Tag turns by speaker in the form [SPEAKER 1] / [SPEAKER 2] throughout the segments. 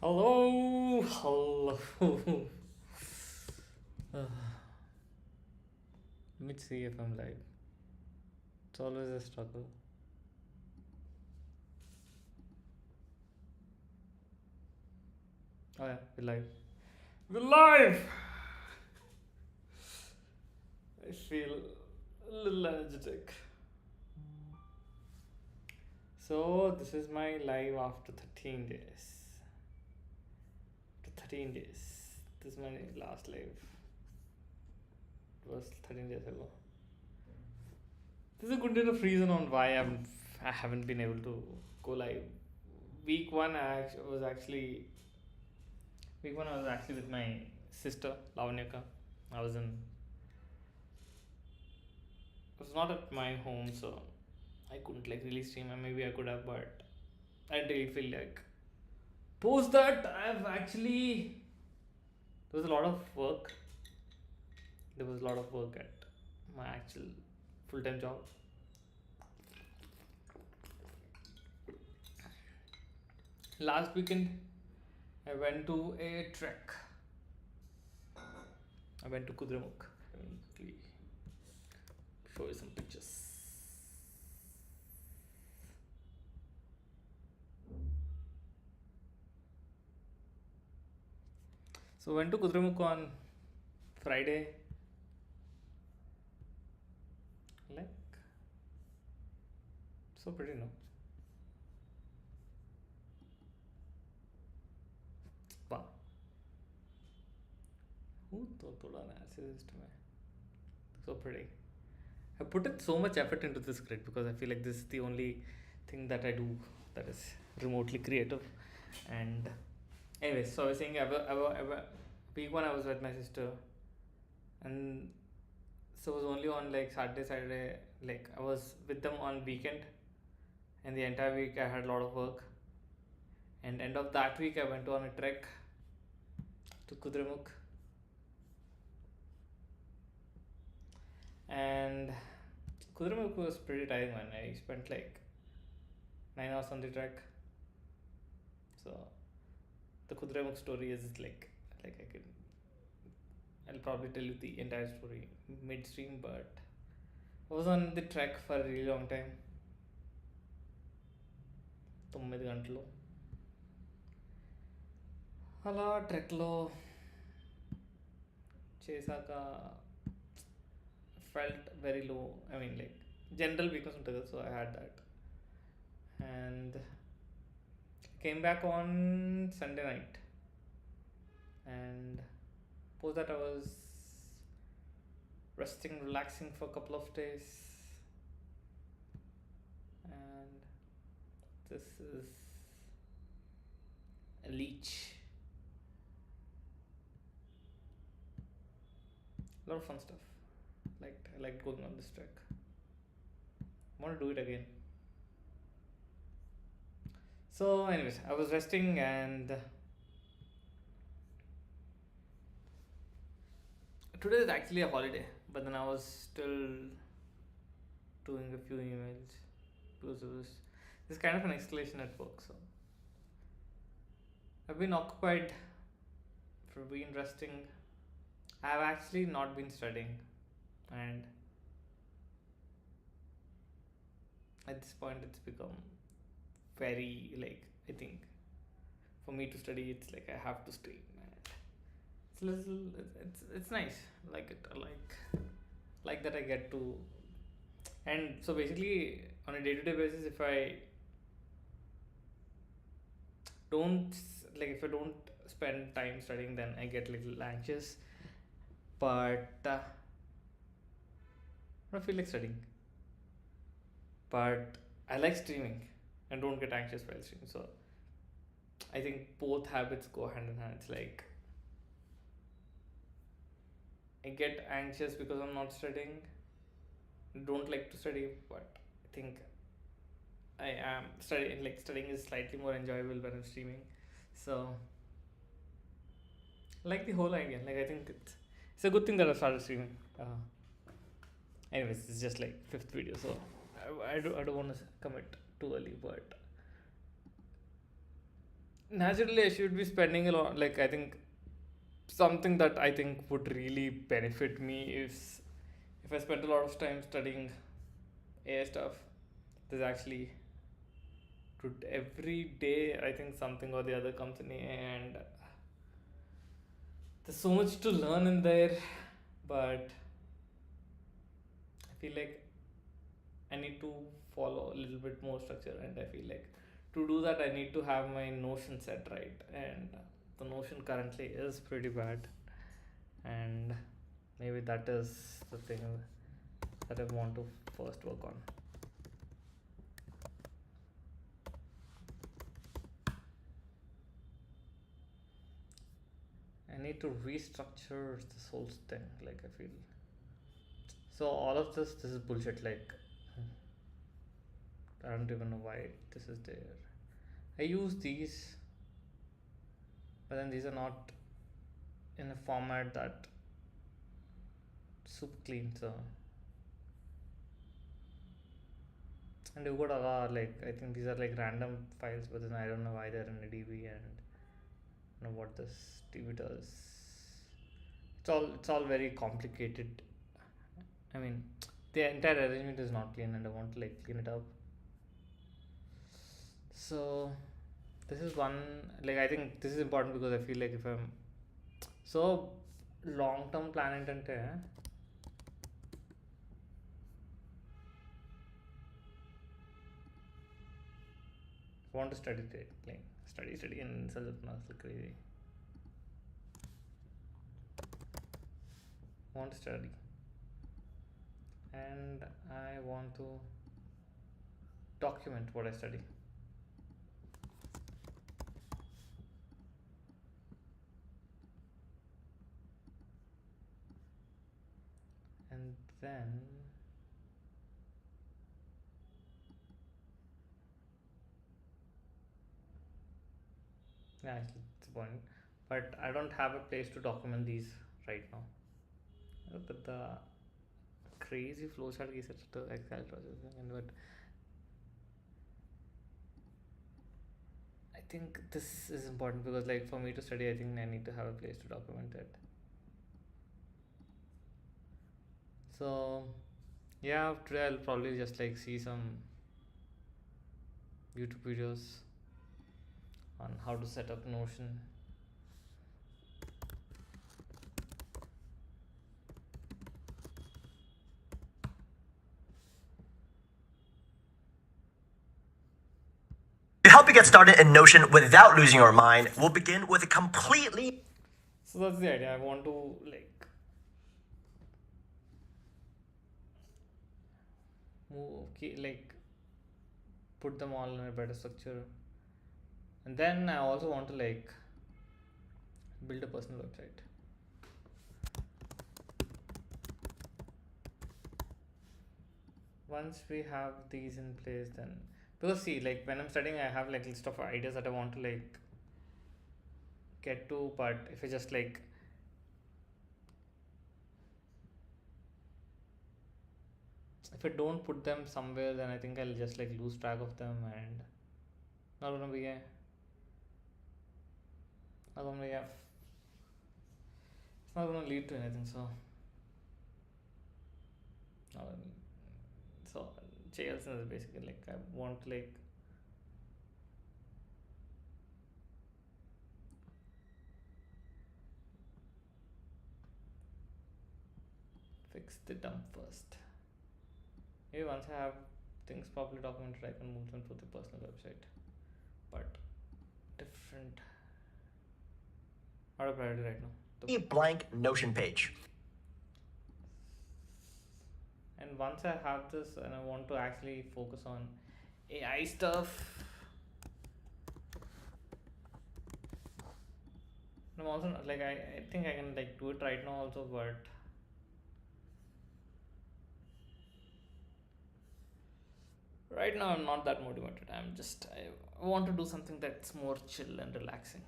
[SPEAKER 1] Hello, hello. Let me see if I'm live. It's always a struggle. Oh yeah, we're live. We're live. I feel a little energetic. So this is my live after 13 days. After 13 days. This is my last live. It was 13 days ago. This is a good enough reason on why I haven't been able to go live. Week one, I was actually with my sister Lavanyaka. I was in. It was not at my home, so I couldn't like really stream. And maybe I could have, but I didn't really feel like. Post that, I've actually. There was a lot of work. There was a lot of work at my actual full time job. Last weekend, I went to a trek. I went to Kudramukh. Let me quickly show you some pictures. So went to Kudramukh on Friday. Like so pretty, no? Wow. Who thought an assist me? So pretty. I put in so much effort into this grid because I feel like this is the only thing that I do that is remotely creative. And anyways, so I was saying, week one I was with my sister, and so it was only on like Saturday. Like I was with them on weekend, and the entire week I had a lot of work. And end of that week I went on a trek to Kudramukh, and Kudramukh was pretty tiring, man. I spent like 9 hours on the trek. So the Kudramukh story is like I'll probably tell you the entire story midstream, but I was on the trek for a really long time. 9 గంటలు అలా ట్రెక్లో చేశాక felt very low. I mean, like general weakness ఉంటుంది కదా, so I had that. And came back on Sunday night, and post that I was resting, relaxing for a couple of days. And this is a leech. A lot of fun stuff. I liked going on this trek. Want to do it again. So, anyways, I was resting, and today is actually a holiday, but then I was still doing a few emails because it was this kind of an escalation at work. So I've been occupied for being resting. I've actually not been studying, and at this point, it's become very like I think for me to study, it's like I have to stay. It's little, it's nice. Like it, like that I get to, and so basically on a day to day basis, don't if I don't spend time studying, then I get a little anxious. But I don't feel like studying. But I like streaming and don't get anxious while streaming. So I think both habits go hand in hand. It's like I get anxious because I'm not studying. Don't like to study, but I think I am studying. Like studying is slightly more enjoyable when I'm streaming. So I like the whole idea. Like I think it's a good thing that I started streaming. Anyways, it's just like fifth video, so I don't want to commit too early, but naturally I should be spending a lot. Like I think something that I think would really benefit me is if I spent a lot of time studying AI stuff. There's actually to every day I think something or the other comes in AI, and there's so much to learn in there. But I feel like I need to follow a little bit more structure, and I feel like to do that, I need to have my Notion set right, and the Notion currently is pretty bad, and maybe that is the thing that I want to first work on. I need to restructure this whole thing. Like I feel so. All of this is bullshit. Like I don't even know why this is there. I use these, but then these are not in a format that super clean. So and you got like I think these are like random files, but then I don't know why they're in a DB, and I don't know what this DB does. It's all very complicated. I mean, the entire arrangement is not clean, and I want to like clean it up. So this is one, like I think this is important because I feel like if I'm so long term plan ఏంటంటే want to study like study and చదువుతున్నా అసలు crazy want to study and I want to document what I study. And then yeah, it's a point, but I don't have a place to document these right now. But the crazy flowchart గీసేటట్టు Excel project, but I think this is important because like for me to study I think I need to have a place to document it. So yeah, today I'll probably just like see some YouTube videos on how to set up Notion.
[SPEAKER 2] To help you get started in Notion without losing your mind, we'll begin with a completely...
[SPEAKER 1] So that's the idea. I want to like like put them all in a better structure, and then I also want to like build a personal website. Once we have these in place, then because see, like when I'm studying I have like list of ideas that I want to like get to, but if I just like if I don't put them somewhere, then I think I'll just like lose track of them, and not gonna be not gonna be it's not gonna lead to anything. So so JLSN is basically like I want to like fix the dump first. Maybe once I have things properly documented, I can move them to the personal website. But different. Not a priority right now.
[SPEAKER 2] blank Notion page.
[SPEAKER 1] And once I have this and I want to actually focus on AI stuff, I'm also like I think I can like do it right now also, but right now I'm not that motivated. I want to do something that's more chill and relaxing.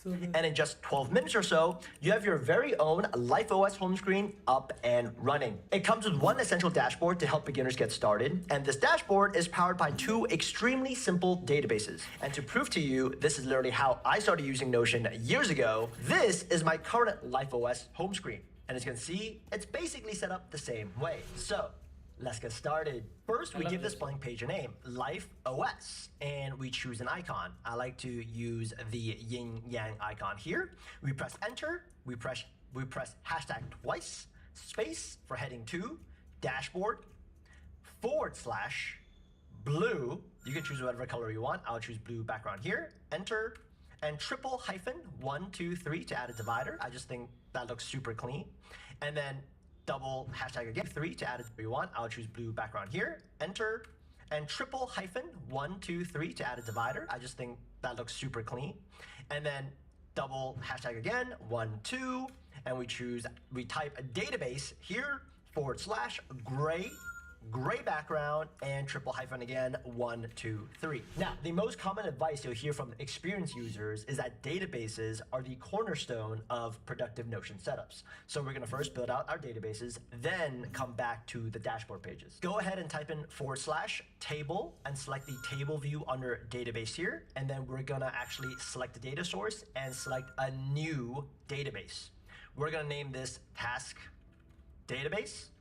[SPEAKER 1] So good.
[SPEAKER 2] And in just 12 minutes or so, you have your very own LifeOS home screen up and running. It comes with one essential dashboard to help beginners get started, and this dashboard is powered by two extremely simple databases. And to prove to you, this is literally how I started using Notion years ago, this is my current LifeOS home screen. And as you can see, it's basically set up the same way. So let's get started. First, we give this blank page a name, Life OS, and we choose an icon. I like to use the yin yang icon here. We press enter, we press hashtag twice, space for heading to, dashboard, / blue. You can choose whatever color you want. I'll choose blue background here, enter, and triple - 1, 2, 3 to add a divider. I just think that looks super clean. And then double hashtag again, 3 to add it if you want. I'll choose blue background here, enter, and triple - 1, 2, 3 to add a divider. I just think that looks super clean. And then double hashtag again, 1, 2, and we type a database here, / gray background, and triple - again, 1, 2, 3. Now, the most common advice you'll hear from experienced users is that databases are the cornerstone of productive Notion setups. So we're gonna first build out our databases, then come back to the dashboard pages. Go ahead and type in / table and select the table view under database here. And then we're gonna actually select the data source and select a new database. We're gonna name this task database.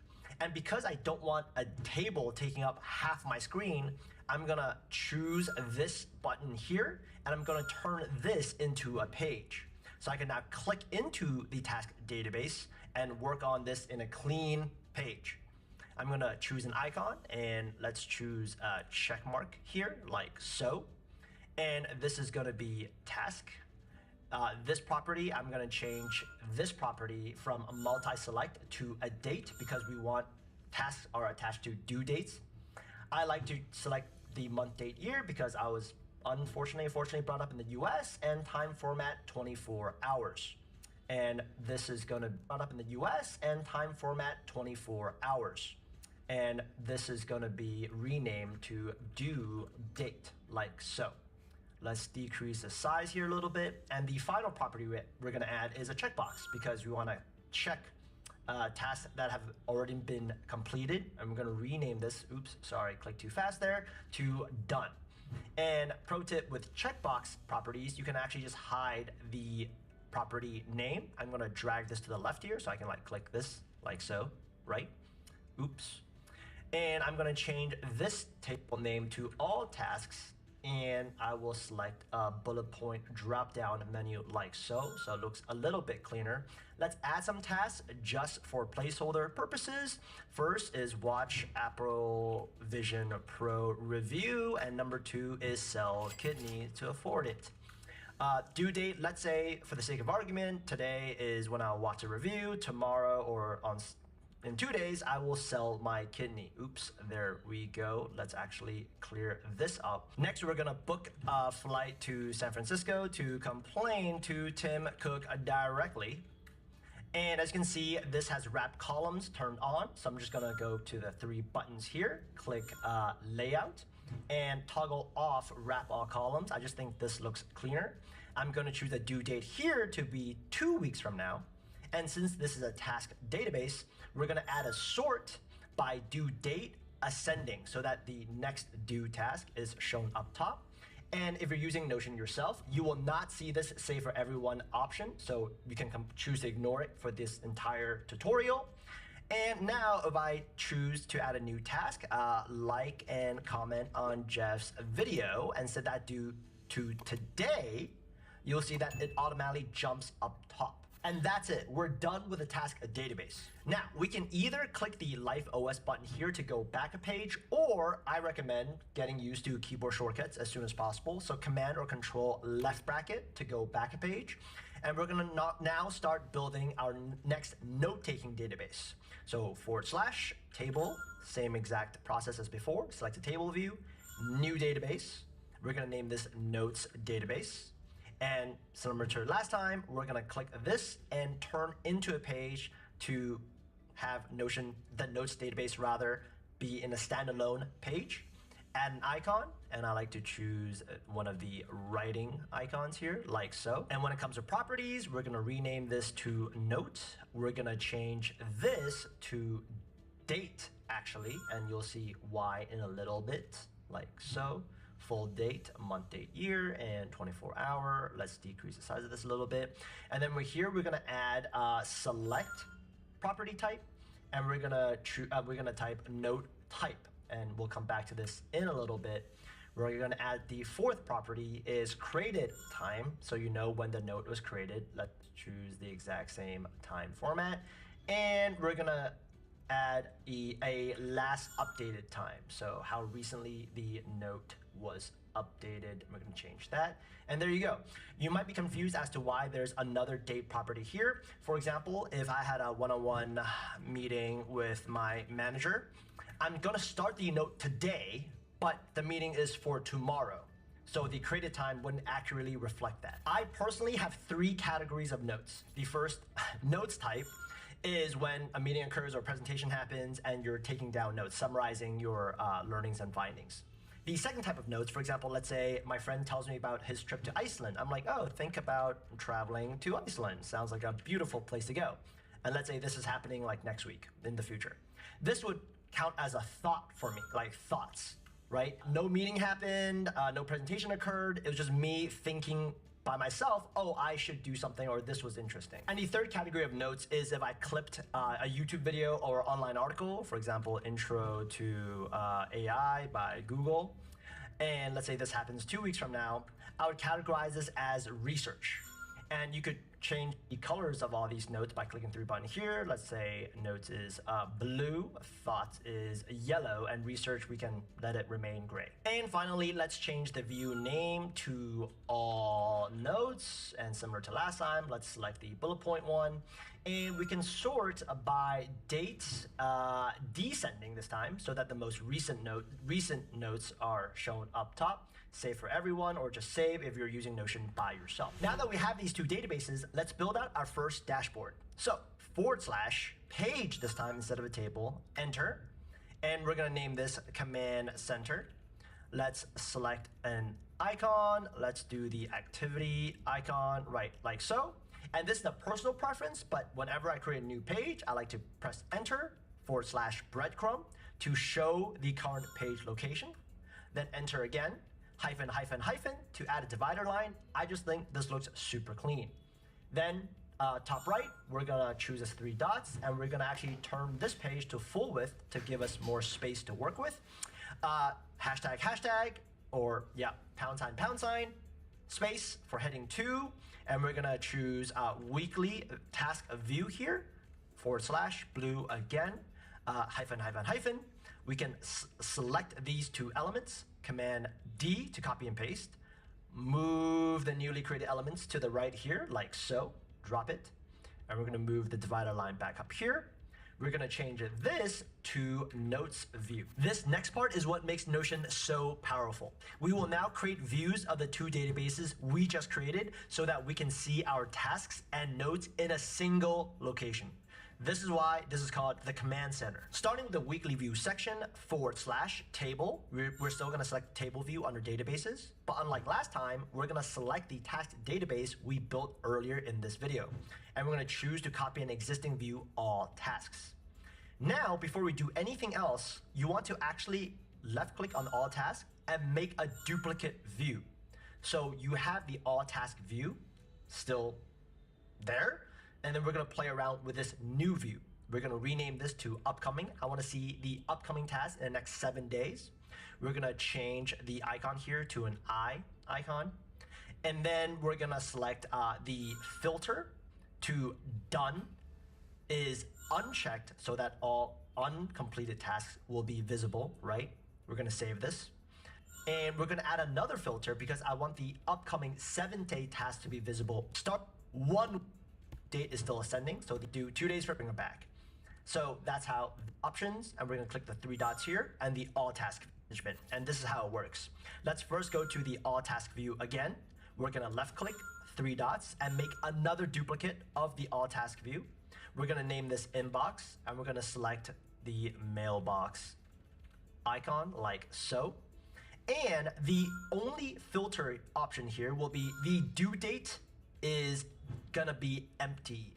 [SPEAKER 2] And because I don't want a table taking up half my screen, I'm gonna choose this button here, and I'm gonna turn this into a page. So I can now click into the task database and work on this in a clean page. I'm gonna choose an icon, and let's choose a check mark here, like so. And this is gonna be task. This property, I'm gonna change this property from a multi-select to a date because we want tasks are attached to due dates. I like to select the month, date, year because I was fortunately brought up in the US, and time format 24 hours. And this is gonna brought up in the US and time format 24 hours. And this is gonna be renamed to due date, like so. Let's decrease the size here a little bit. And the final property we're gonna add is a checkbox because we wanna check tasks that have already been completed. I'm gonna rename this, oops, sorry, clicked too fast there, to done. And pro tip with checkbox properties, you can actually just hide the property name. I'm gonna drag this to the left here so I can like click this like so, right? Oops. And I'm gonna change this table name to all tasks, and I will select a bullet point drop down menu like so it looks a little bit cleaner. Let's add some tasks just for placeholder purposes. First is watch Apple Vision Pro review, and number 2 is sell kidney to afford it. Due date, let's say for the sake of argument, today is when I'll watch a review. Tomorrow or in 2 days, I will sell my kidney. Oops, there we go. Let's actually clear this up. Next, we're gonna book a flight to San Francisco to complain to Tim Cook directly. And as you can see, this has wrap columns turned on. So I'm just gonna go to the 3 buttons here, click layout, and toggle off wrap all columns. I just think this looks cleaner. I'm gonna choose a due date here to be 2 weeks from now. And since this is a task database, we're gonna add a sort by due date ascending so that the next due task is shown up top. And if you're using Notion yourself, you will not see this save for everyone option. So you can choose to ignore it for this entire tutorial. And now if I choose to add a new task, like and comment on Jeff's video and set that due to today, you'll see that it automatically jumps up top. And that's it. We're done with the task database. Now, we can either click the LifeOS button here to go back a page, or I recommend getting used to keyboard shortcuts as soon as possible. So Command or Control left bracket to go back a page. And we're gonna now start building our next note-taking database. So / table, same exact process as before. Select the table view, new database. We're gonna name this notes database. And similar to last time, we're gonna click this and turn into a page to have Notion, the notes database rather, be in a standalone page. add an icon, and I like to choose one of the writing icons here, like so. And when it comes to properties, we're gonna rename this to note. We're gonna change this to date, actually, and you'll see why in a little bit, like so. Full date, month, date, year, and 24 hour. Let's decrease the size of this a little bit. And then we're gonna add select property type, and we're gonna type note type, and we'll come back to this in a little bit. We're gonna add the fourth property is created time, so you know when the note was created. Let's choose the exact same time format, and we're gonna add a last updated time, so how recently the note was updated. We're going to change that, and there you go. You might be confused as to why there's another date property here. For example, if I had a one-on-one meeting with my manager, I'm going to start the note today, but the meeting is for tomorrow, so the created time wouldn't accurately reflect that. I personally have 3 categories of notes. The first, notes type, is when a meeting occurs or presentation happens and you're taking down notes, summarizing your learnings and findings. The second type of notes, for example, let's say my friend tells me about his trip to Iceland. I'm like, oh, think about traveling to Iceland. Sounds like a beautiful place to go. And let's say this is happening like next week in the future. This would count as a thought for me, like thoughts, right? No meeting happened, no presentation occurred. It was just me thinking by myself, oh, I should do something, or this was interesting. And the third category of notes is if I clipped a YouTube video or online article, for example, Intro to AI by Google, and let's say this happens 2 weeks from now, I would categorize this as research. And you could change the colors of all these notes by clicking through button here. Let's say notes is blue, thoughts is yellow, and research, we can let it remain gray. And finally, let's change the view name to all notes. And similar to last time, let's select the bullet point one. And we can sort by date, descending this time, so that the most recent notes are shown up top. Save for everyone, or just save if you're using Notion by yourself. Now that we have these 2 databases, let's build out our first dashboard. So / page this time instead of a table, enter, and we're gonna name this command center. Let's select an icon. Let's do the activity icon, right, like so. And this is a personal preference, but whenever I create a new page, I like to press enter / breadcrumb to show the current page location. Then enter again, hyphen, hyphen, hyphen to add a divider line. I just think this looks super clean. Then top right, we're gonna choose as 3 dots, and we're gonna actually turn this page to full width to give us more space to work with. Hashtag, hashtag, or yeah, pound sign, space for heading 2, and we're gonna choose weekly task view here, / blue again, hyphen, hyphen, hyphen. We can select these 2 elements, Command D to copy and paste, move the newly created elements to the right here, like so, drop it, and we're gonna move the divider line back up here. We're gonna change this to notes view. This next part is what makes Notion so powerful. We will now create views of the 2 databases we just created so that we can see our tasks and notes in a single location. This is why this is called the command center. Starting with the weekly view section, / table, we're still gonna select table view under databases, but unlike last time, we're gonna select the task database we built earlier in this video. And we're gonna choose to copy an existing view, all tasks. Now, before we do anything else, you want to actually left click on all tasks and make a duplicate view. So you have the all task view still there, and then we're gonna play around with this new view. We're gonna rename this to upcoming. I wanna see the upcoming task in the next 7 days. We're gonna change the icon here to an eye icon. And then we're gonna select the filter to done is unchecked so that all uncompleted tasks will be visible, right? We're gonna save this. And we're gonna add another filter because I want the upcoming 7-day task to be visible. Start 1 date is still ascending, so do 2 days for bring it back. So that's how options, and we're gonna click the 3 dots here and the all task management. And this is how it works. Let's first go to the all task view again. We're gonna left click 3 dots and make another duplicate of the all task view. We're gonna name this inbox, and we're gonna select the mailbox icon like so. And the only filter option here will be the due date is gonna be empty,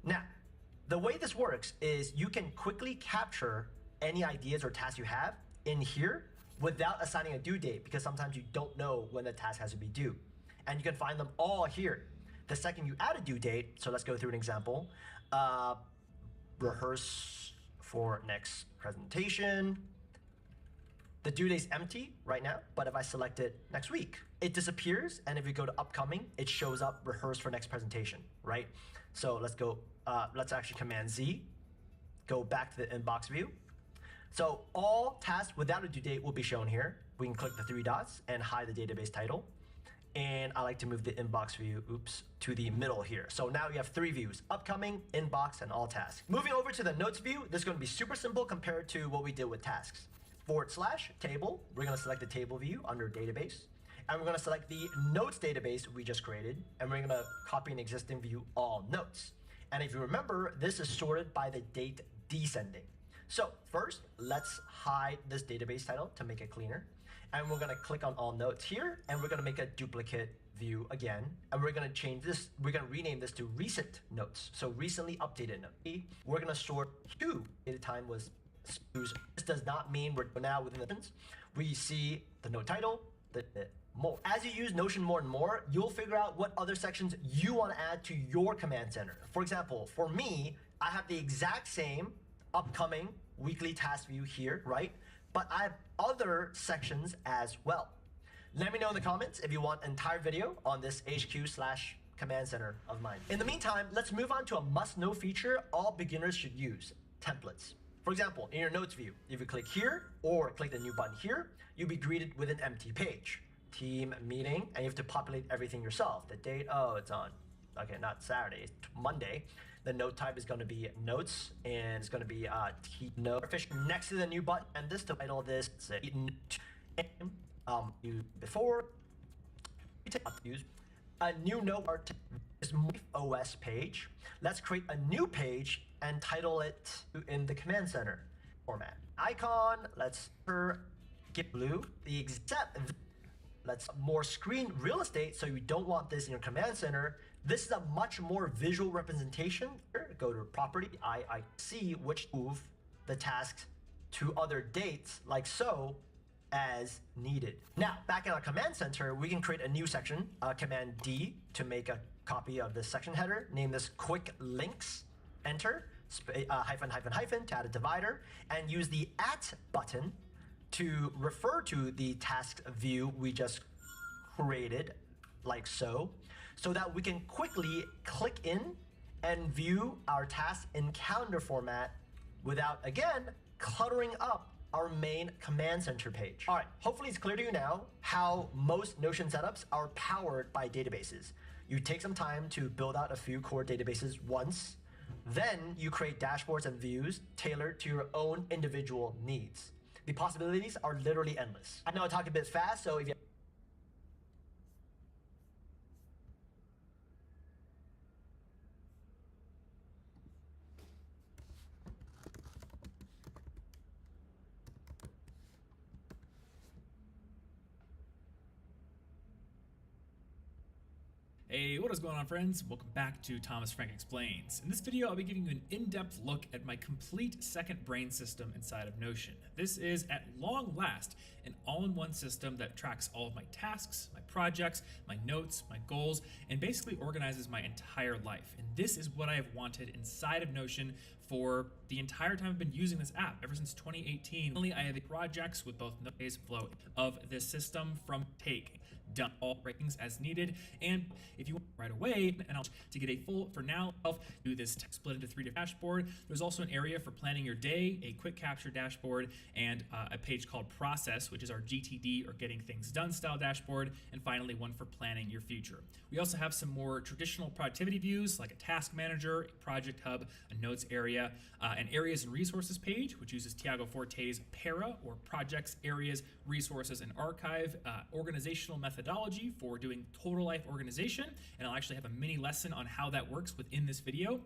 [SPEAKER 2] Now, the way this works is you can quickly capture any ideas or tasks you have in here without assigning a due date, because sometimes you don't know when the task has to be due. And you can find them all here. The second you add a due date, so let's go through an example. Rehearse for next presentation. The due date's empty right now, but if I select it next week, it disappears. And if we go to upcoming, it shows up rehearse for next presentation, right? So let's go, let's actually Command Z, go back to the inbox view. So all tasks without a due date will be shown here. We can click the three dots and hide the database title. And I like to move the inbox view, to the middle here. So now we have three views: upcoming, inbox, and all tasks. Moving over to the notes view, this is going to be super simple compared to what we did with tasks. / table, we're going to select the table view under database. And we're going to select the notes database we just created. And we're going to copy an existing view, all notes. And if you remember, this is sorted by the date descending. So first, let's hide this database title to make it cleaner. And we're going to click on all notes here, and we're going to make a duplicate view again. And we're going to change this, we're going to rename this to recent notes. So recently updated note. We're going to sort to at a time was used. This does not mean we're now within the sentence. We see the note title, the more. As you use Notion more and more, you'll figure out what other sections you want to add to your command center. For example, for me, I have the exact same upcoming weekly task view here, right? But I have other sections as well. Let me know in the comments if you want an entire video on this HQ/command center of mine. In the meantime, let's move on to a must-know feature all beginners should use: templates. For example, in your notes view, if you click here or click the new button here, you'll be greeted with an empty page. Team meeting, and you have to populate everything yourself. The date, oh, it's on, okay, not Saturday, it's Monday. The note type is going to be notes, and it's going to be note next to the new button. And this title, this before use a new note is OS page. Let's create a new page and title it in the command center format. Icon, let's get blue. The except let's more screen real estate, so you don't want this in your command center. This is a much more visual representation. Go to property, I see which move the task to other dates like so as needed. Now, back in our command center, we can create a new section, Command D to make a copy of the section header. Name this quick links, enter, hyphen, to add a divider, and use the @ button to refer to the task view we just created, like so that we can quickly click in and view our task in calendar format without, again, cluttering up our main command center page. All right, hopefully it's clear to you now how most Notion setups are powered by databases. You take some time to build out a few core databases once, then you create dashboards and views tailored to your own individual needs. The possibilities are literally endless. I know I talk a bit fast, so if you
[SPEAKER 3] Hey, what is going on, friends? Welcome back to Thomas Frank Explains. In this video, I'll be giving you an in-depth look at my complete second brain system inside of Notion. This is, at long last, an all-in-one system that tracks all of my tasks, my projects, my notes, my goals, and basically organizes my entire life. And this is what I have wanted inside of Notion for the entire time I've been using this app, ever since 2018. Only I have projects with both Notion flow of this system from take. Done all ratings as needed, and if you want right away, and I'll to get a full for now, I'll do this split into 3 different dashboard. There's also an area for planning your day, a quick capture dashboard, and a page called process, which is our GTD or getting things done style dashboard, and finally one for planning your future. We also have some more traditional productivity views like a task manager, a project hub, a notes area, area, an areas and resources page, which uses Tiago Forte's PARA, or Projects, Areas, Resources, and Archive organizational methodology for doing total life organization. And I'll actually have a mini lesson on how that works within this video.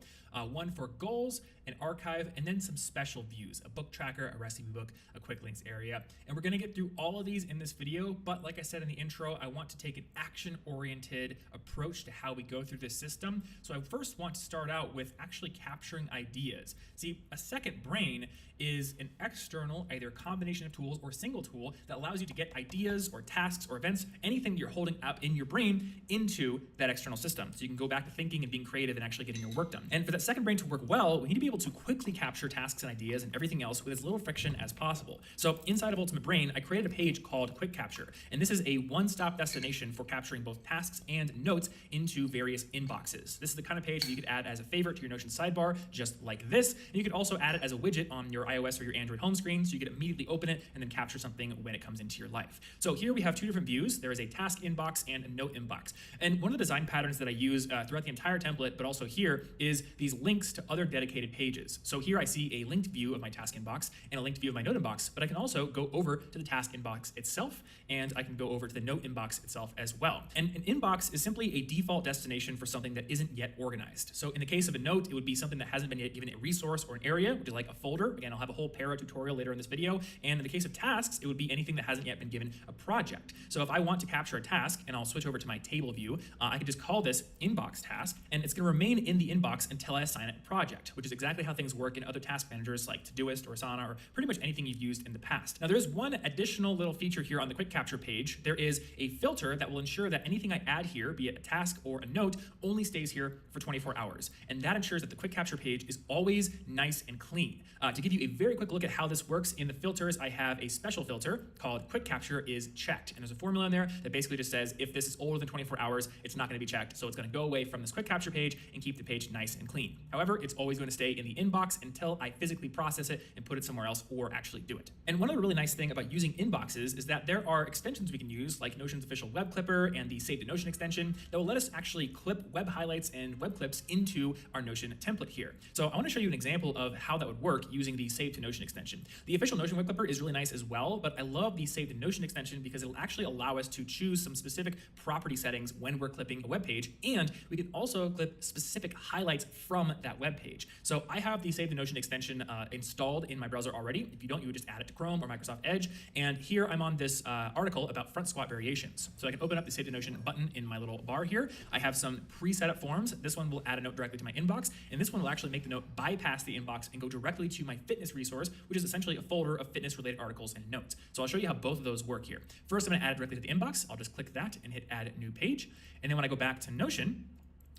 [SPEAKER 3] One for goals, an archive, and then some special views, a book tracker, a recipe book, a quick links area. And we're gonna get through all of these in this video, but like I said in the intro, I want to take an action-oriented approach to how we go through this system. So I first want to start out with actually capturing ideas. See, a second brain is an external, either combination of tools or single tool that allows you to get ideas or tasks or events, anything you're holding up in your brain into that external system. So you can go back to thinking and being creative and actually getting your work done. And for that second brain to work well, we need to be able to quickly capture tasks and ideas and everything else with as little friction as possible. So inside of Ultimate Brain, I created a page called Quick Capture, and this is a one-stop destination for capturing both tasks and notes into various inboxes. This is the kind of page that you could add as a favorite to your Notion sidebar, just like this. And you could also add it as a widget on your iOS or your Android home screen, so you could immediately open it and then capture something when it comes into your life. So here we have two different views. There is a task inbox and a note inbox. And one of the design patterns that I use throughout the entire template, but also here, is these links to other dedicated pages. So here I see a linked view of my task inbox and a linked view of my note inbox, but I can also go over to the task inbox itself, and I can go over to the note inbox itself as well. And an inbox is simply a default destination for something that isn't yet organized. So in the case of a note, it would be something that hasn't been yet given a resource or an area, which is like a folder. Again, I'll have a whole Para tutorial later in this video. And in the case of tasks, it would be anything that hasn't yet been given a project. So if I want to capture a task, and I'll switch over to my table view, I can just call this inbox task, and it's gonna remain in the inbox until I assign it a project, which is exactly how things work in other task managers like Todoist or Asana, or pretty much anything you've used in the past. Now there is one additional little feature here on the Quick Capture page. There is a filter that will ensure that anything I add here, be it a task or a note, only stays here for 24 hours. And that ensures that the Quick Capture page is always nice and clean. To give you a very quick look at how this works, in the filters, I have a special filter called Quick Capture is checked. And there's a formula in there that basically just says if this is older than 24 hours, it's not going to be checked. So it's going to go away from this Quick Capture page and keep the page nice and clean. However, it's always going to stay in the inbox until I physically process it and put it somewhere else or actually do it. And one other really nice thing about using inboxes is that there are extensions we can use, like Notion's official web clipper and the Save to Notion extension, that will let us actually clip web highlights and web clips into our Notion template here. So I want to show you an example of how that would work using the Save to Notion extension. The official Notion web clipper is really nice as well, but I love the Save to Notion extension because it'll actually allow us to choose some specific property settings when we're clipping a web page, and we can also clip specific highlights from that web page. So I have the Save to Notion extension installed in my browser already. If you don't, you would just add it to Chrome or Microsoft Edge. And here I'm on this article about front squat variations. So I can open up the Save to Notion button in my little bar here. I have some pre-set up forms. This one will add a note directly to my inbox, and this one will actually make the note bypass the inbox and go directly to my fitness resource, which is essentially a folder of fitness-related articles and notes. So I'll show you how both of those work here. First, I'm going to add it directly to the inbox. I'll just click that and hit Add New Page. And then when I go back to Notion,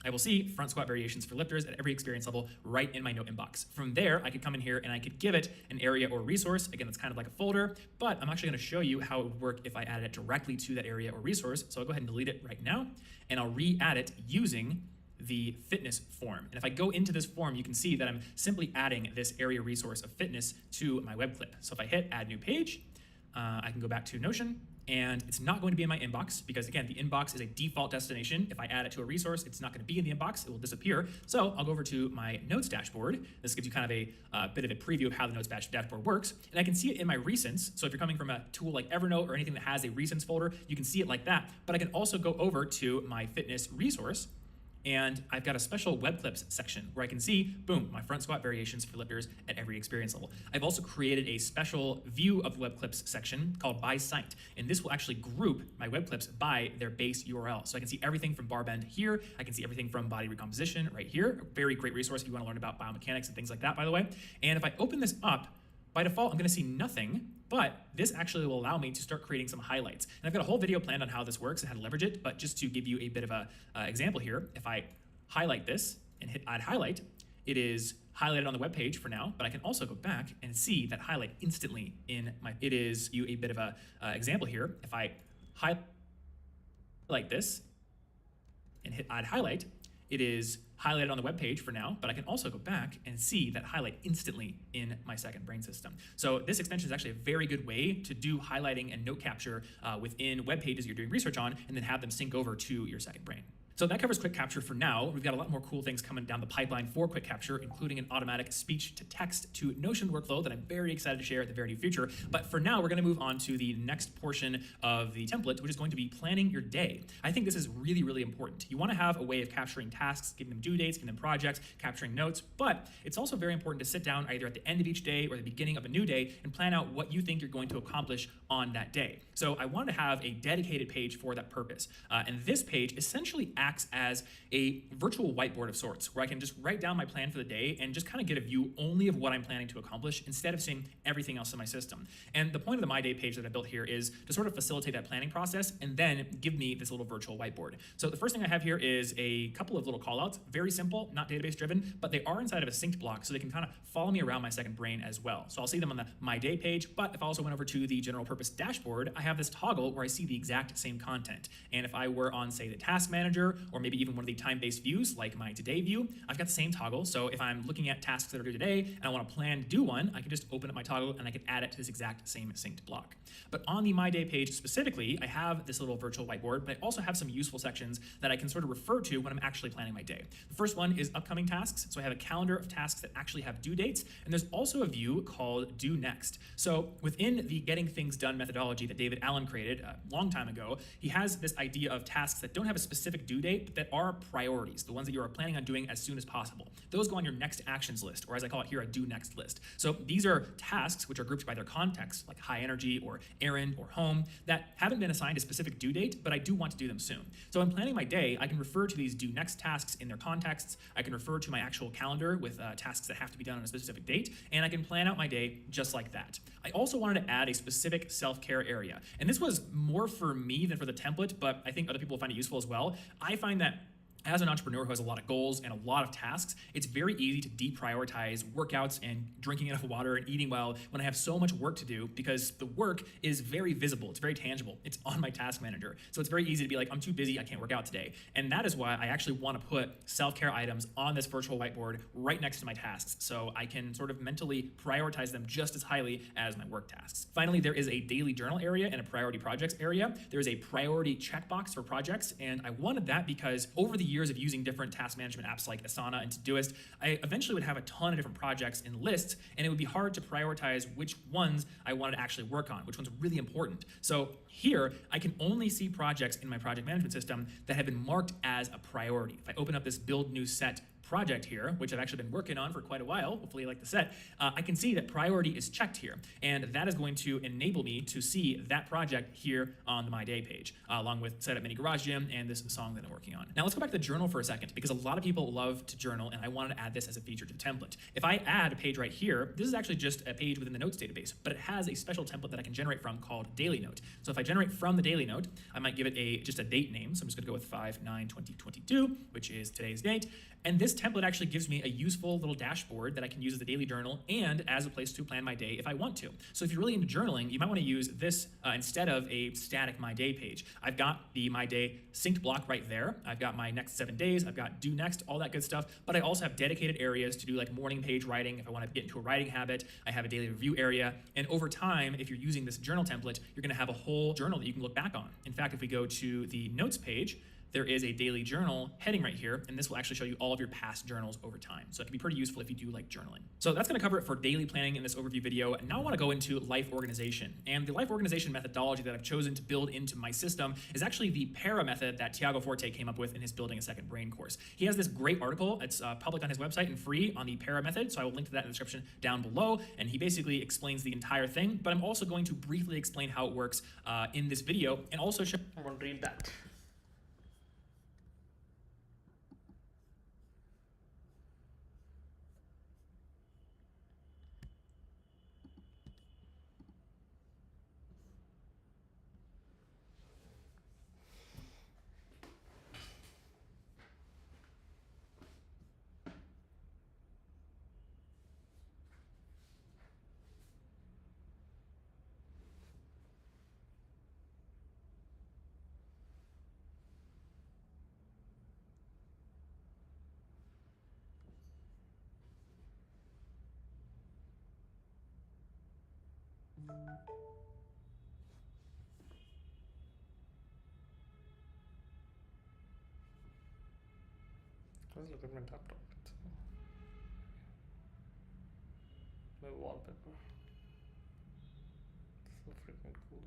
[SPEAKER 3] I will see front squat variations for lifters at every experience level right in my note inbox. From there, I could come in here and I could give it an area or resource. Again, that's kind of like a folder, but I'm actually going to show you how it would work if I added it directly to that area or resource. So I'll go ahead and delete it right now, and I'll re-add it using the fitness form. And if I go into this form, you can see that I'm simply adding this area resource of fitness to my web clip. So if I hit Add New Page, I can go back to Notion, and it's not going to be in my inbox because, again, the inbox is a default destination. If I add it to a resource, it's not going to be in the inbox. It will disappear. So I'll go over to my Notes dashboard. This gives you kind of a bit of a preview of how the Notes dashboard works. And I can see it in my recents. So if you're coming from a tool like Evernote or anything that has a recents folder, you can see it like that. But I can also go over to my fitness resource, and I've got a special web clips section where I can see, boom, my front squat variations for lifters at every experience level. I've also created a special view of the web clips section called by site, and this will actually group my web clips by their base URL. So I can see everything from bar bend here. I can see everything from body recomposition right here. A very great resource if you want to learn about biomechanics and things like that, by the way. And if I open this up, by default, I'm going to see nothing, but this actually will allow me to start creating some highlights. And I've got a whole video planned on how this works and how to leverage it, but just to give you a bit of a example here, if I highlight this and hit Add Highlight, it is highlighted on the web page for now, but I can also go back and see that highlight instantly in my, it is you a bit of a example here. If I highlight this and hit Add Highlight, it is highlighted on the web page for now, but I can also go back and see that highlight instantly in my second brain system. So this extension is actually a very good way to do highlighting and note capture within web pages you're doing research on, and then have them sync over to your second brain. So that covers Quick Capture for now. We've got a lot more cool things coming down the pipeline for Quick Capture, including an automatic speech-to-text to Notion workflow that I'm very excited to share at the very near future. But for now, we're going to move on to the next portion of the template, which is going to be planning your day. I think this is really, really important. You want to have a way of capturing tasks, giving them due dates, giving them projects, capturing notes, but it's also very important to sit down either at the end of each day or the beginning of a new day and plan out what you think you're going to accomplish on that day. So I wanted to have a dedicated page for that purpose. And this page essentially acts as a virtual whiteboard of sorts, where I can just write down my plan for the day and just kind of get a view only of what I'm planning to accomplish instead of seeing everything else in my system. And the point of the My Day page that I built here is to sort of facilitate that planning process and then give me this little virtual whiteboard. So the first thing I have here is a couple of little callouts, very simple, not database driven, but they are inside of a synced block so they can kind of follow me around my second brain as well. So I'll see them on the My Day page, but if I also went over to the general purpose dashboard, I have this toggle where I see the exact same content. And if I were on, say, the task manager, or maybe even one of the time-based views like my today view, I've got the same toggle. So if I'm looking at tasks that are due today and I want to plan to do one, I can just open up my toggle and I can add it to this exact same synced block. But on the My Day page specifically, I have this little virtual whiteboard, but I also have some useful sections that I can sort of refer to when I'm actually planning my day. The first one is upcoming tasks. So I have a calendar of tasks that actually have due dates, and there's also a view called Due Next. So within the Getting Things Done methodology that David Allen created a long time ago, he has this idea of tasks that don't have a specific due date, but that are priorities, the ones that you are planning on doing as soon as possible. Those go on your next actions list, or as I call it here, a Due Next list. So these are tasks which are grouped by their context, like high energy or errand or home, that haven't been assigned a specific due date, but I do want to do them soon. So in planning my day, I can refer to these Due Next tasks in their contexts. I can refer to my actual calendar with tasks that have to be done on a specific date, and I can plan out my day just like that. I also wanted to add a specific self-care area, and this was more for me than for the template, but I think other people find it useful as well. I find that as an entrepreneur who has a lot of goals and a lot of tasks, it's very easy to deprioritize workouts and drinking enough water and eating well when I have so much work to do, because the work is very visible, it's very tangible, it's on my task manager. So it's very easy to be like, I'm too busy, I can't work out today. And that is why I actually want to put self-care items on this virtual whiteboard right next to my tasks, so I can sort of mentally prioritize them just as highly as my work tasks. Finally, there is a daily journal area and a priority projects area. There is a priority checkbox for projects, and I wanted that because over the years of using different task management apps like Asana and Todoist, I eventually would have a ton of different projects in lists, and it would be hard to prioritize which ones I wanted to actually work on, which ones are really important. So here, I can only see projects in my project management system that have been marked as a priority. If I open up this Build New Set project here, which I've actually been working on for quite a while, hopefully you like the set, I can see that priority is checked here. And that is going to enable me to see that project here on the My Day page, along with Set Up Mini Garage Gym and this song that I'm working on. Now let's go back to the journal for a second, because a lot of people love to journal, and I wanted to add this as a feature to the template. If I add a page right here, this is actually just a page within the notes database, but it has a special template that I can generate from called Daily Note. So if I generate from the Daily Note, I might give it just a date name. So I'm just gonna go with 5/9/2022, which is today's date. And this template actually gives me a useful little dashboard that I can use as a daily journal and as a place to plan my day if I want to. So if you're really into journaling, you might want to use this instead of a static My Day page. I've got the My Day synced block right there. I've got my next 7 days. I've got due next, all that good stuff. But I also have dedicated areas to do like morning page writing if I want to get into a writing habit. I have a daily review area. And over time, if you're using this journal template, you're going to have a whole journal that you can look back on. In fact, if we go to the notes page, there is a daily journal heading right here, and this will actually show you all of your past journals over time. So it can be pretty useful if you do like journaling. So that's gonna cover it for daily planning in this overview video. Now I wanna go into life organization. And the life organization methodology that I've chosen to build into my system is actually the PARA method that Tiago Forte came up with in his Building a Second Brain course. He has this great article, it's public on his website and free on the PARA method, so I will link to that in the description down below, and he basically explains the entire thing, but I'm also going to briefly explain how it works in this video, and also show—
[SPEAKER 1] I want to read that. Let's look at my laptop. My wallpaper. So freaking cool.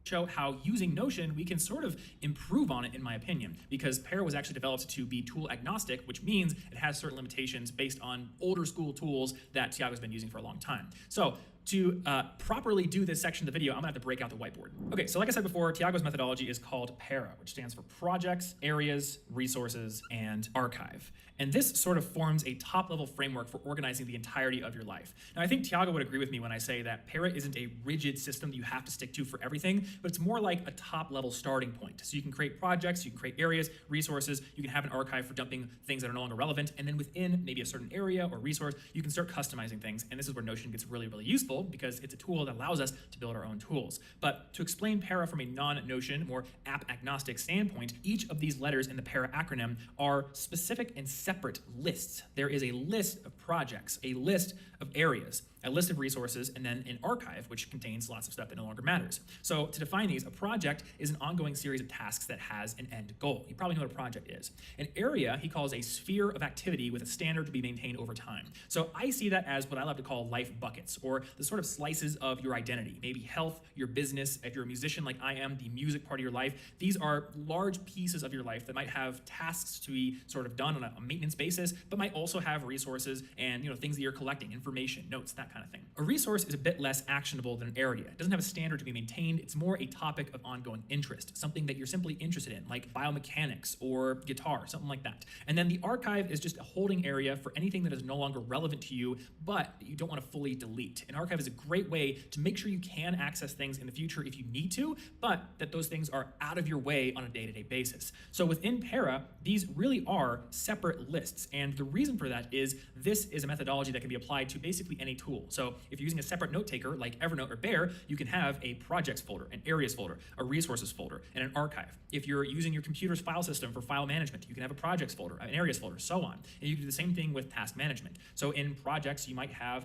[SPEAKER 3] show how using Notion we can sort of improve on it, in my opinion, because Para was actually developed to be tool agnostic, which means it has certain limitations based on older school tools that Tiago's been using for a long time. So to properly do this section of the video, I'm gonna have to break out the whiteboard. Okay, so like I said before, Tiago's methodology is called PARA, which stands for Projects, Areas, Resources, and Archive. And this sort of forms a top-level framework for organizing the entirety of your life. Now, I think Tiago would agree with me when I say that PARA isn't a rigid system that you have to stick to for everything, but it's more like a top-level starting point. So you can create projects, you can create areas, resources, you can have an archive for dumping things that are no longer relevant, and then within maybe a certain area or resource, you can start customizing things. And this is where Notion gets really, really useful because it's a tool that allows us to build our own tools. But to explain PARA from a non-Notion, more app-agnostic standpoint, each of these letters in the PARA acronym are specific and separate lists. There is a list of projects, a list of areas, a list of resources, and then an archive, which contains lots of stuff that no longer matters. So to define these, a project is an ongoing series of tasks that has an end goal. You probably know what a project is. An area he calls a sphere of activity with a standard to be maintained over time. So I see that as what I love to call life buckets, or the sort of slices of your identity. Maybe health, your business, if you're a musician like I am, the music part of your life. These are large pieces of your life that might have tasks to be sort of done on a maintenance basis, but might also have resources and things that you're collecting, information, notes, that kind of thing. A resource is a bit less actionable than an area. It doesn't have a standard to be maintained. It's more a topic of ongoing interest, something that you're simply interested in, like biomechanics or guitar, something like that. And then the archive is just a holding area for anything that is no longer relevant to you, but you don't want to fully delete. An archive is a great way to make sure you can access things in the future if you need to, but that those things are out of your way on a day-to-day basis. So within Para, these really are separate lists. And the reason for that is this is a methodology that can be applied to basically any tool. So if you're using a separate note taker like Evernote or Bear, you can have a projects folder, an areas folder, a resources folder, and an archive. If you're using your computer's file system for file management, you can have a projects folder, an areas folder, so on. And you can do the same thing with task management. So in projects, you might have,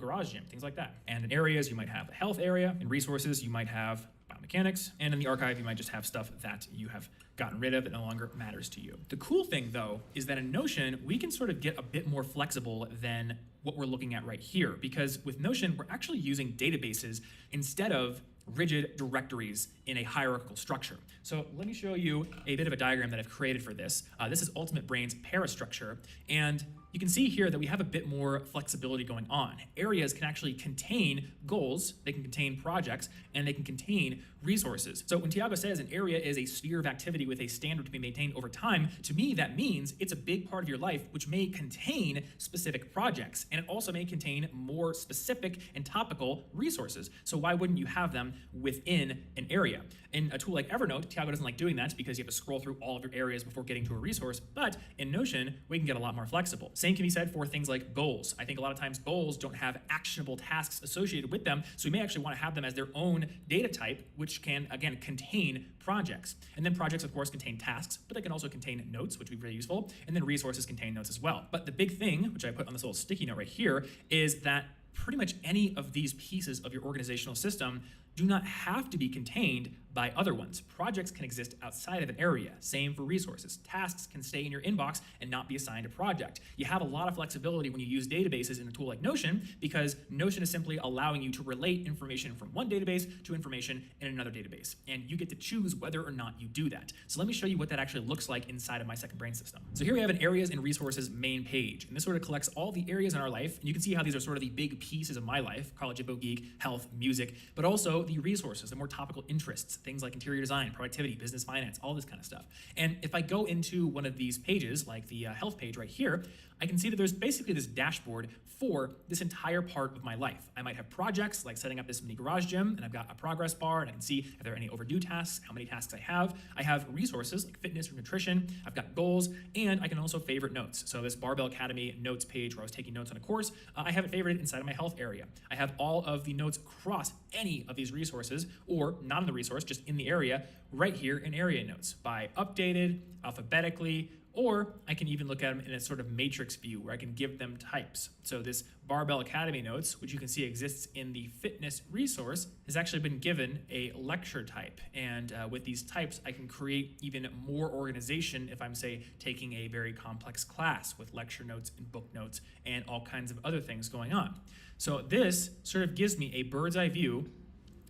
[SPEAKER 3] Garage Gym, things like that. And in areas, you might have a health area. In resources, you might have biomechanics. And in the archive, you might just have stuff that you have gotten rid of that no longer matters to you. The cool thing, though, is that in Notion, we can sort of get a bit more flexible than what we're looking at right here, because with Notion, we're actually using databases instead of rigid directories in a hierarchical structure. So let me show you a bit of a diagram that I've created for this. This is Ultimate Brain's parastructure, and you can see here that we have a bit more flexibility going on. Areas can actually contain goals, they can contain projects, and they can contain resources. So when Tiago says an area is a sphere of activity with a standard to be maintained over time, to me that means it's a big part of your life which may contain specific projects, and it also may contain more specific and topical resources. So why wouldn't you have them within an area? In a tool like Evernote, Tiago doesn't like doing that because you have to scroll through all of your areas before getting to a resource, but in Notion, we can get a lot more flexible. Same can be said for things like goals. I think a lot of times goals don't have actionable tasks associated with them, so we may actually want to have them as their own data type, which can, again, contain projects. And then projects, of course, contain tasks, but they can also contain notes, which would be very useful, and then resources contain notes as well. But the big thing, which I put on this little sticky note right here, is that pretty much any of these pieces of your organizational system do not have to be contained by other ones. Projects can exist outside of an area. Same for resources. Tasks can stay in your inbox and not be assigned a project. You have a lot of flexibility when you use databases in a tool like Notion, because Notion is simply allowing you to relate information from one database to information in another database. And you get to choose whether or not you do that. So let me show you what that actually looks like inside of my second brain system. So here we have an areas and resources main page. And this sort of collects all the areas in our life. And you can see how these are sort of the big pieces of my life: College Info Geek, health, music, but also the resources, the more topical interests, things like interior design, productivity, business finance, all this kind of stuff. And if I go into one of these pages, like the health page right here, I can see that there's basically this dashboard for this entire part of my life. I might have projects like setting up this mini garage gym, and I've got a progress bar, and I can see if there are any overdue tasks, how many tasks I have. I have resources like fitness or nutrition. I've got goals, and I can also favorite notes. So this Barbell Academy notes page where I was taking notes on a course, I have it favorited inside of my health area. I have all of the notes across any of these resources, or not in the resource, just in the area, right here in area notes by updated, alphabetically, or I can even look at them in a sort of matrix view where I can give them types. So this Barbell Academy notes, which you can see exists in the fitness resource, has actually been given a lecture type. And with these types, I can create even more organization if I'm, say, taking a very complex class with lecture notes and book notes and all kinds of other things going on. So this sort of gives me a bird's eye view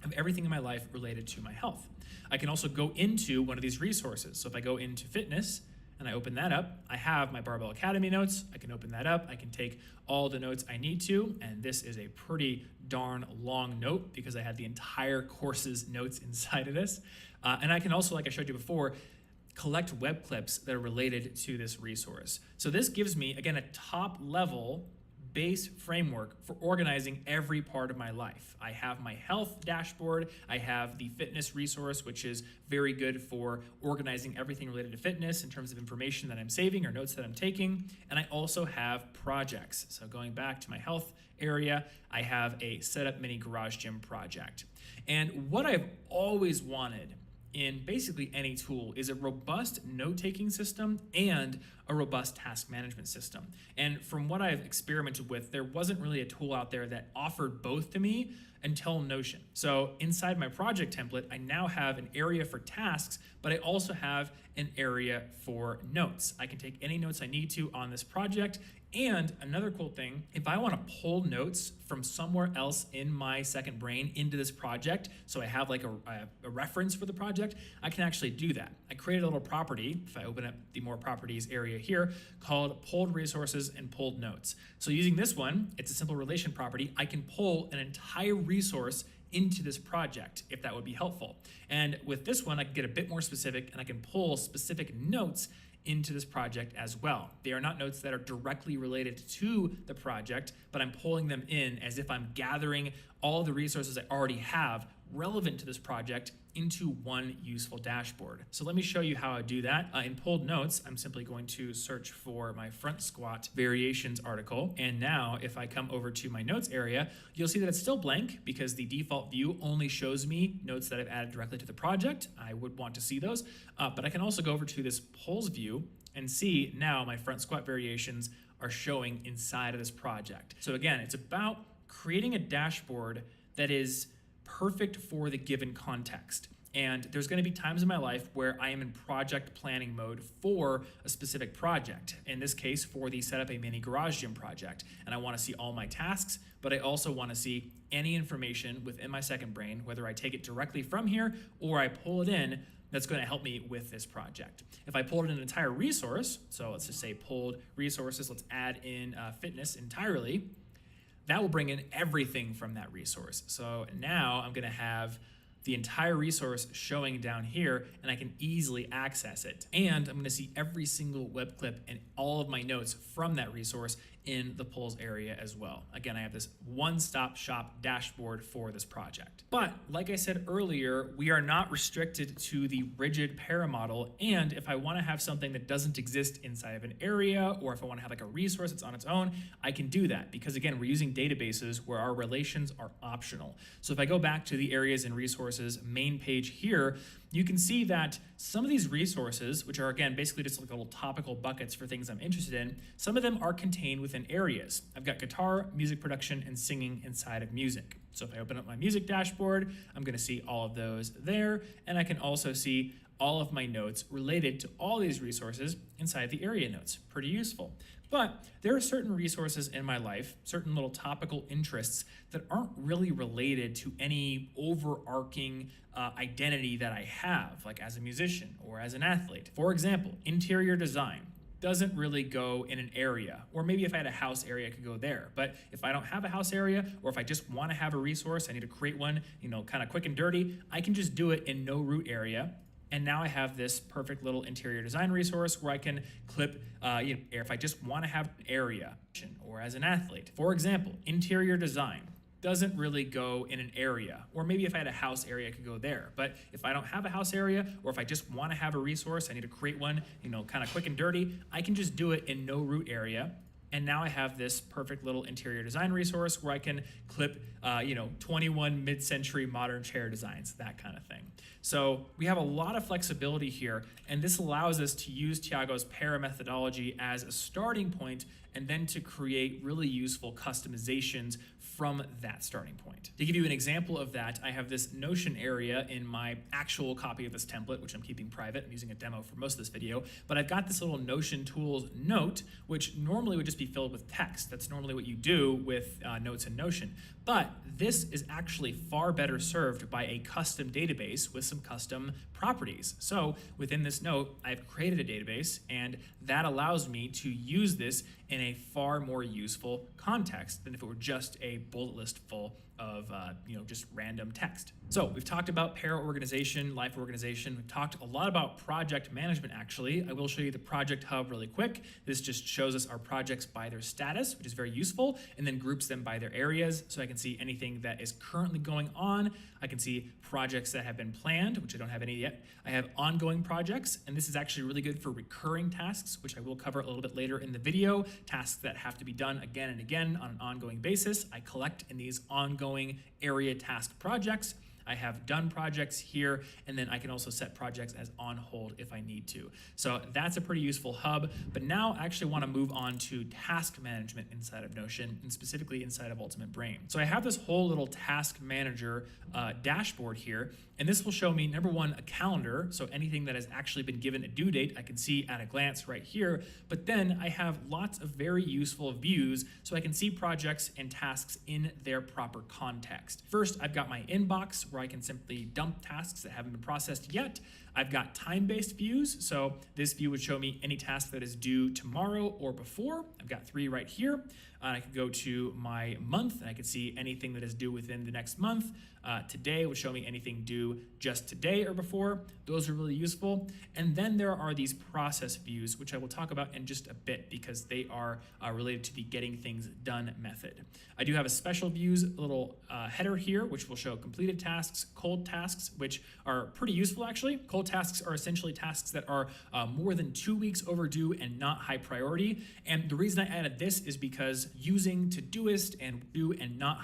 [SPEAKER 3] of everything in my life related to my health. I can also go into one of these resources. So if I go into fitness, and I open that up, I have my Barbell Academy notes. I can open that up. I can take all the notes I need to, and this is a pretty darn long note because I had the entire course's notes inside of this. And I can also, like I showed you before, collect web clips that are related to this resource. So this gives me, again, a top level base framework for organizing every part of my life. I have my health dashboard, I have the fitness resource, which is very good for organizing everything related to fitness in terms of information that I'm saving or notes that I'm taking, and I also have projects. So going back to my health area, I have a setup mini garage gym project. And what I've always wanted in basically any tool is a robust note-taking system and a robust task management system. And from what I've experimented with, there wasn't really a tool out there that offered both to me until Notion. So inside my project template, I now have an area for tasks, but I also have an area for notes. I can take any notes I need to on this project. And another cool thing, if I want to pull notes from somewhere else in my second brain into this project, so I have like a reference for the project, I can actually do that. I created a little property, if I open up the more properties area here, called pulled resources and pulled notes. So using this one, it's a simple relation property. I can pull an entire resource into this project, if that would be helpful. And with this one, I can get a bit more specific and I can pull specific notes into this project as well. They are not notes that are directly related to the project, but I'm pulling them in as if I'm gathering all the resources I already have relevant to this project into one useful dashboard. So let me show you how I do that. In pulled notes, I'm simply going to search for my front squat variations article. And now if I come over to my notes area, you'll see that it's still blank because the default view only shows me notes that I've added directly to the project. I would want to see those, but I can also go over to this pulls view and see now my front squat variations are showing inside of this project. So again, it's about creating a dashboard that is perfect for the given context. And there's going to be times in my life where I am in project planning mode for a specific project. In this case, for the Set Up a Mini Garage Gym project. And I want to see all my tasks, but I also want to see any information within my second brain, whether I take it directly from here or I pull it in, that's going to help me with this project. If I pulled in an entire resource, so let's just say pulled resources, let's add in fitness entirely, that will bring in everything from that resource. So now I'm going to have the entire resource showing down here and I can easily access it. And I'm going to see every single web clip and all of my notes from that resource in the pulls area as well. Again, I have this one-stop shop dashboard for this project. But like I said earlier, we are not restricted to the rigid paramodel. And if I want to have something that doesn't exist inside of an area, or if I want to have like a resource that's on its own, I can do that because again, we're using databases where our relations are optional. So if I go back to the areas and resources main page here, you can see that some of these resources, which are again basically just like little topical buckets for things I'm interested in, some of them are contained within areas. I've got guitar, music production, and singing inside of music. So if I open up my music dashboard, I'm going to see all of those there, and I can also see all of my notes related to all these resources inside the area notes. Pretty useful. But there are certain resources in my life, certain little topical interests that aren't really related to any overarching identity that I have, like as a musician or as an athlete. For example, interior design doesn't really go in an area, or maybe if I had a house area, I could go there. But if I don't have a house area, or if I just want to have a resource, I need to create one, kind of quick and dirty, I can just do it in no root area. And now I have this perfect little interior design resource where I can clip, if I just want to have an area or as an athlete. For example, interior design doesn't really go in an area, or maybe if I had a house area, I could go there. But if I don't have a house area, or if I just want to have a resource, I need to create one, kind of quick and dirty, I can just do it in no root area. And now I have this perfect little interior design resource where I can clip, 21 mid-century modern chair designs, that kind of thing. So we have a lot of flexibility here, and this allows us to use Tiago's para methodology as a starting point and then to create really useful customizations from that starting point. To give you an example of that, I have this Notion area in my actual copy of this template, which I'm keeping private. I'm using a demo for most of this video, but I've got this little Notion Tools note, which normally would just be filled with text. That's normally what you do with notes in Notion. But this is actually far better served by a custom database with some custom properties. So within this note, I've created a database, and that allows me to use this in a far more useful context than if it were just a bullet list full of just random text. So we've talked about para organization, life organization. We've talked a lot about project management, actually. I will show you the project hub really quick. This just shows us our projects by their status, which is very useful, and then groups them by their areas. So I can see anything that is currently going on. I can see projects that have been planned, which I don't have any yet. I have ongoing projects, and this is actually really good for recurring tasks, which I will cover a little bit later in the video. Tasks that have to be done again and again on an ongoing basis. I collect in these ongoing area task projects. I have done projects here, and then I can also set projects as on hold if I need to. So that's a pretty useful hub. But now I actually want to move on to task management inside of Notion, and specifically inside of Ultimate Brain. So I have this whole little task manager dashboard here, and this will show me, number one, a calendar. So anything that has actually been given a due date, I can see at a glance right here. But then I have lots of very useful views so I can see projects and tasks in their proper context. First, I've got my inbox where I can simply dump tasks that haven't been processed yet. I've got time-based views, so this view would show me any task that is due tomorrow or before. I've got 3 right here. I could go to my month, and I could see anything that is due within the next month. Today would show me anything due just today or before. Those are really useful. And then there are these process views, which I will talk about in just a bit because they are related to the getting things done method. I do have a special views little header here, which will show completed tasks, cold tasks, which are pretty useful actually. Cold tasks are essentially tasks that are more than 2 weeks overdue and not high priority. And the reason I added this is because using Todoist and do and not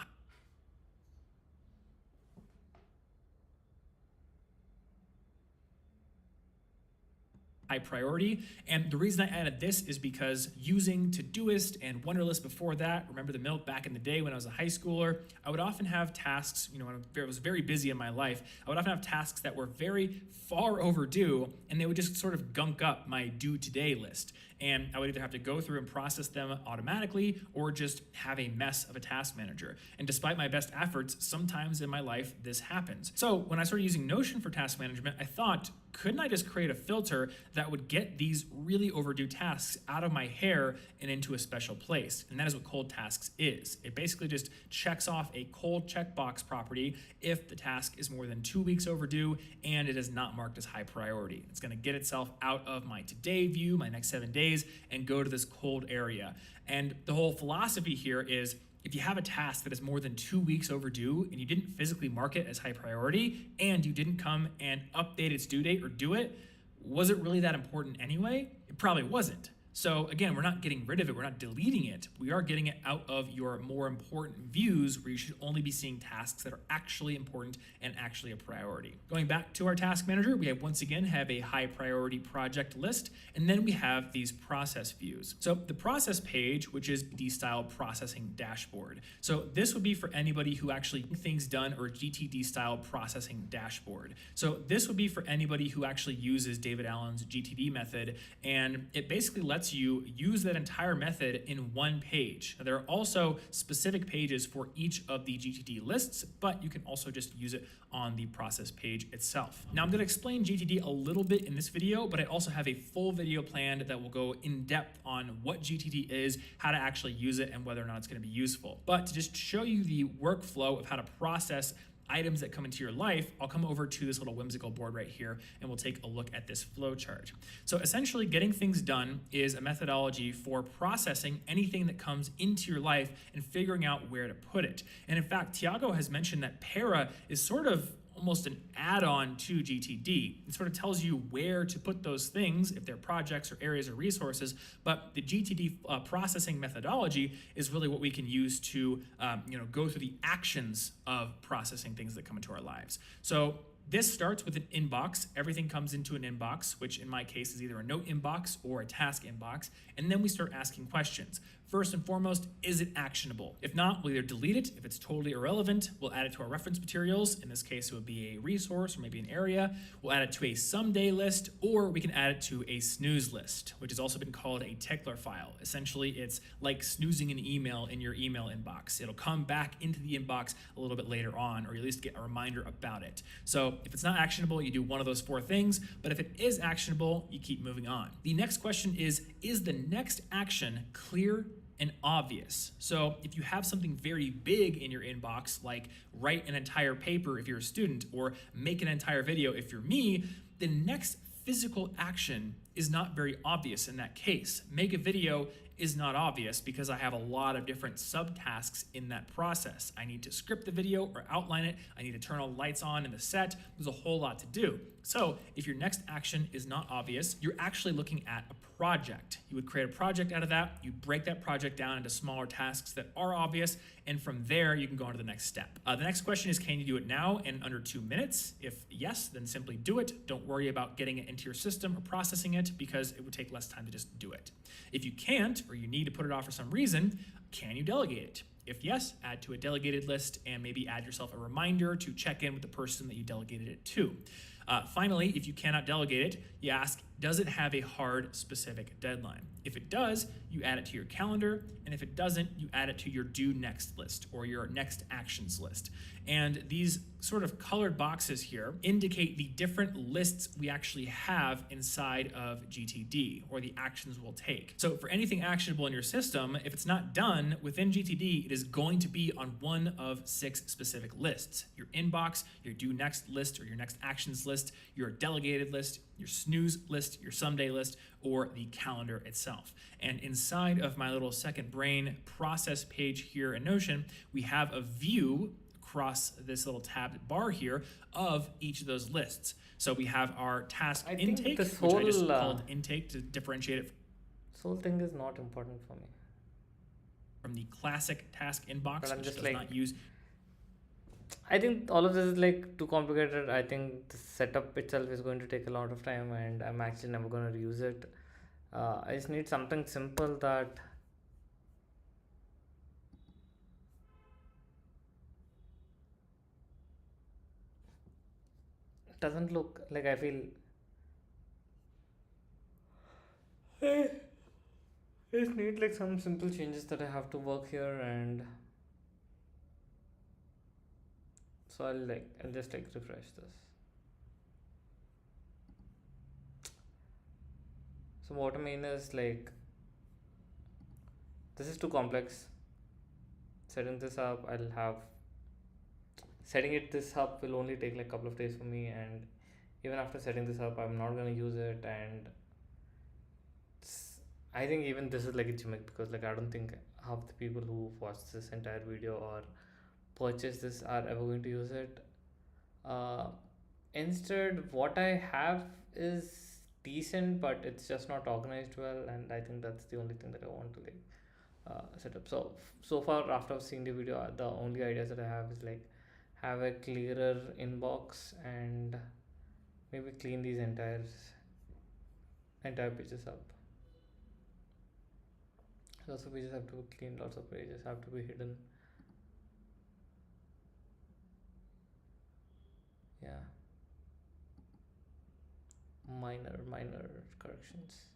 [SPEAKER 3] high priority. And the reason I added this is because using Todoist and Wunderlist before that, remember the milk back in the day when I was a high schooler, I would often have tasks, when I was very busy in my life, I would often have tasks that were very far overdue, and they would just sort of gunk up my due today list. And I would either have to go through and process them automatically or just have a mess of a task manager. And despite my best efforts, sometimes in my life this happens. So when I started using Notion for task management, I thought, couldn't I just create a filter that would get these really overdue tasks out of my hair and into a special place? And that is what cold tasks is. It basically just checks off a cold checkbox property if the task is more than 2 weeks overdue and it is not marked as high priority. It's going to get itself out of my today view, my next 7 days, and go to this cold area. And the whole philosophy here is, if you have a task that is more than 2 weeks overdue and you didn't physically mark it as high priority and you didn't come and update its due date or do it, was it really that important anyway? It probably wasn't. So again, we're not getting rid of it, we're not deleting it. We are getting it out of your more important views where you should only be seeing tasks that are actually important and actually a priority. Going back to our task manager, we have once again have a high priority project list, and then we have these process views. So the process page, which is D-Style Processing Dashboard. So this would be for anybody who actually gets things done, or GTD style processing dashboard. So this would be for anybody who actually uses David Allen's GTD method, and it basically lets you use that entire method in one page. Now, there are also specific pages for each of the GTD lists, but you can also just use it on the process page itself. Now, I'm going to explain GTD a little bit in this video, but I also have a full video planned that will go in depth on what GTD is, how to actually use it, and whether or not it's going to be useful. But to just show you the workflow of how to process items that come into your life, I'll come over to this little whimsical board right here and we'll take a look at this flow chart. So essentially, getting things done is a methodology for processing anything that comes into your life and figuring out where to put it. And in fact, Tiago has mentioned that Para is sort of almost an add-on to GTD. It sort of tells you where to put those things, if they're projects or areas or resources, but the GTD processing methodology is really what we can use to go through the actions of processing things that come into our lives. So this starts with an inbox. Everything comes into an inbox, which in my case is either a note inbox or a task inbox, and then we start asking questions. First and foremost, is it actionable? If not, we'll either delete it. If it's totally irrelevant, we'll add it to our reference materials. In this case, it would be a resource or maybe an area. We'll add it to a someday list, or we can add it to a snooze list, which has also been called a tickler file. Essentially, it's like snoozing an email in your email inbox. It'll come back into the inbox a little bit later on, or at least get a reminder about it. So if it's not actionable, you do one of those 4 things, but if it is actionable, you keep moving on. The next question is the next action clear and obvious? So if you have something very big in your inbox, like write an entire paper if you're a student, or make an entire video if you're me, the next physical action is not very obvious in that case. Make a video is not obvious because I have a lot of different subtasks in that process. I need to script the video or outline it. I need to turn all the lights on in the set. There's a whole lot to do. So if your next action is not obvious, you're actually looking at a project. You would create a project out of that. You break that project down into smaller tasks that are obvious, and from there you can go on to the next step. The next question is, can you do it now in under 2 minutes? If yes, then simply do it. Don't worry about getting it into your system or processing it because it would take less time to just do it. If you can't, or you need to put it off for some reason, can you delegate it? If yes, add to a delegated list and maybe add yourself a reminder to check in with the person that you delegated it to. Finally, if you cannot delegate it, you ask, does it have a hard specific deadline? If it does, you add it to your calendar, and if it doesn't, you add it to your due next list or your next actions list. And these sort of colored boxes here indicate the different lists we actually have inside of GTD, or the actions we'll take. So for anything actionable in your system, if it's not done within GTD, it is going to be on one of 6 specific lists: your inbox, your due next list or your next actions list, your delegated list, your snooze list, your someday list, or the calendar itself. And inside of my little second brain process page here in Notion, we have a view across this little tabbed bar here of each of those lists. So we have our task
[SPEAKER 1] I think
[SPEAKER 3] intake,
[SPEAKER 1] this
[SPEAKER 3] which I just
[SPEAKER 1] whole,
[SPEAKER 3] called intake to differentiate it
[SPEAKER 1] This whole thing is not important for me.
[SPEAKER 3] from the classic task inbox,
[SPEAKER 1] But I'm
[SPEAKER 3] which
[SPEAKER 1] just
[SPEAKER 3] does
[SPEAKER 1] like-
[SPEAKER 3] not use.
[SPEAKER 1] I think all of this is like too complicated. I think the setup itself is going to take a lot of time, and I'm actually never going to use it. I just need something simple that doesn't look like I feel. I just need like some simple changes that I have to work here, and so I'll just like refresh this. So what I mean is like, this is too complex. Setting this up, setting this up will only take like a couple of days for me, and even after setting this up, I'm not gonna use it. And I think even this is like a gimmick, because like I don't think half the people who watch this entire video or purchase this are ever going to use it. Instead, what I have is decent, but it's just not organized well, and I think that's the only thing that I want to like set up. So far, after seeing the video, the only ideas that I have is like have a clearer inbox and maybe clean these entire pages up. Lots of pages have to be cleaned, lots of pages have to be hidden. Yeah. Minor corrections.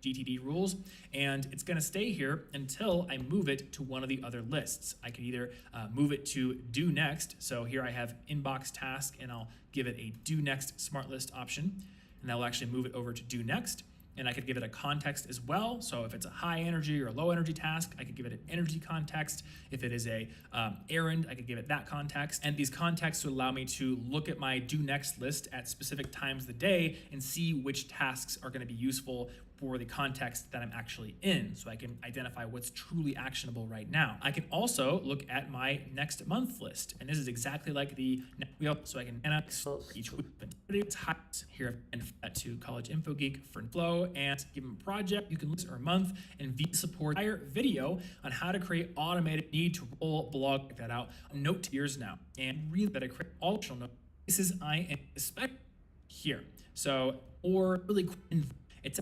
[SPEAKER 3] GTD rules, and it's going to stay here until I move it to one of the other lists. I could either move it to do next. So here I have inbox task, and I'll give it a do next smart list option, and that will actually move it over to do next. And I could give it a context as well. So if it's a high energy or low energy task, I could give it an energy context. If it is a errand, I could give it that context. And these contexts would allow me to look at my do next list at specific times of the day and see which tasks are going to be useful for the context that I'm actually in, so I can identify what's truly actionable right now. I can also look at my next month list, and this is exactly like the so I can each week. Here and to College Info Geek for Flow, and give them a project you can list or a month, and via support entire video on how to create automated need to roll blog. Check that out. Note years now, and really that I create all notes. This is I am expect here. So or really quick. It's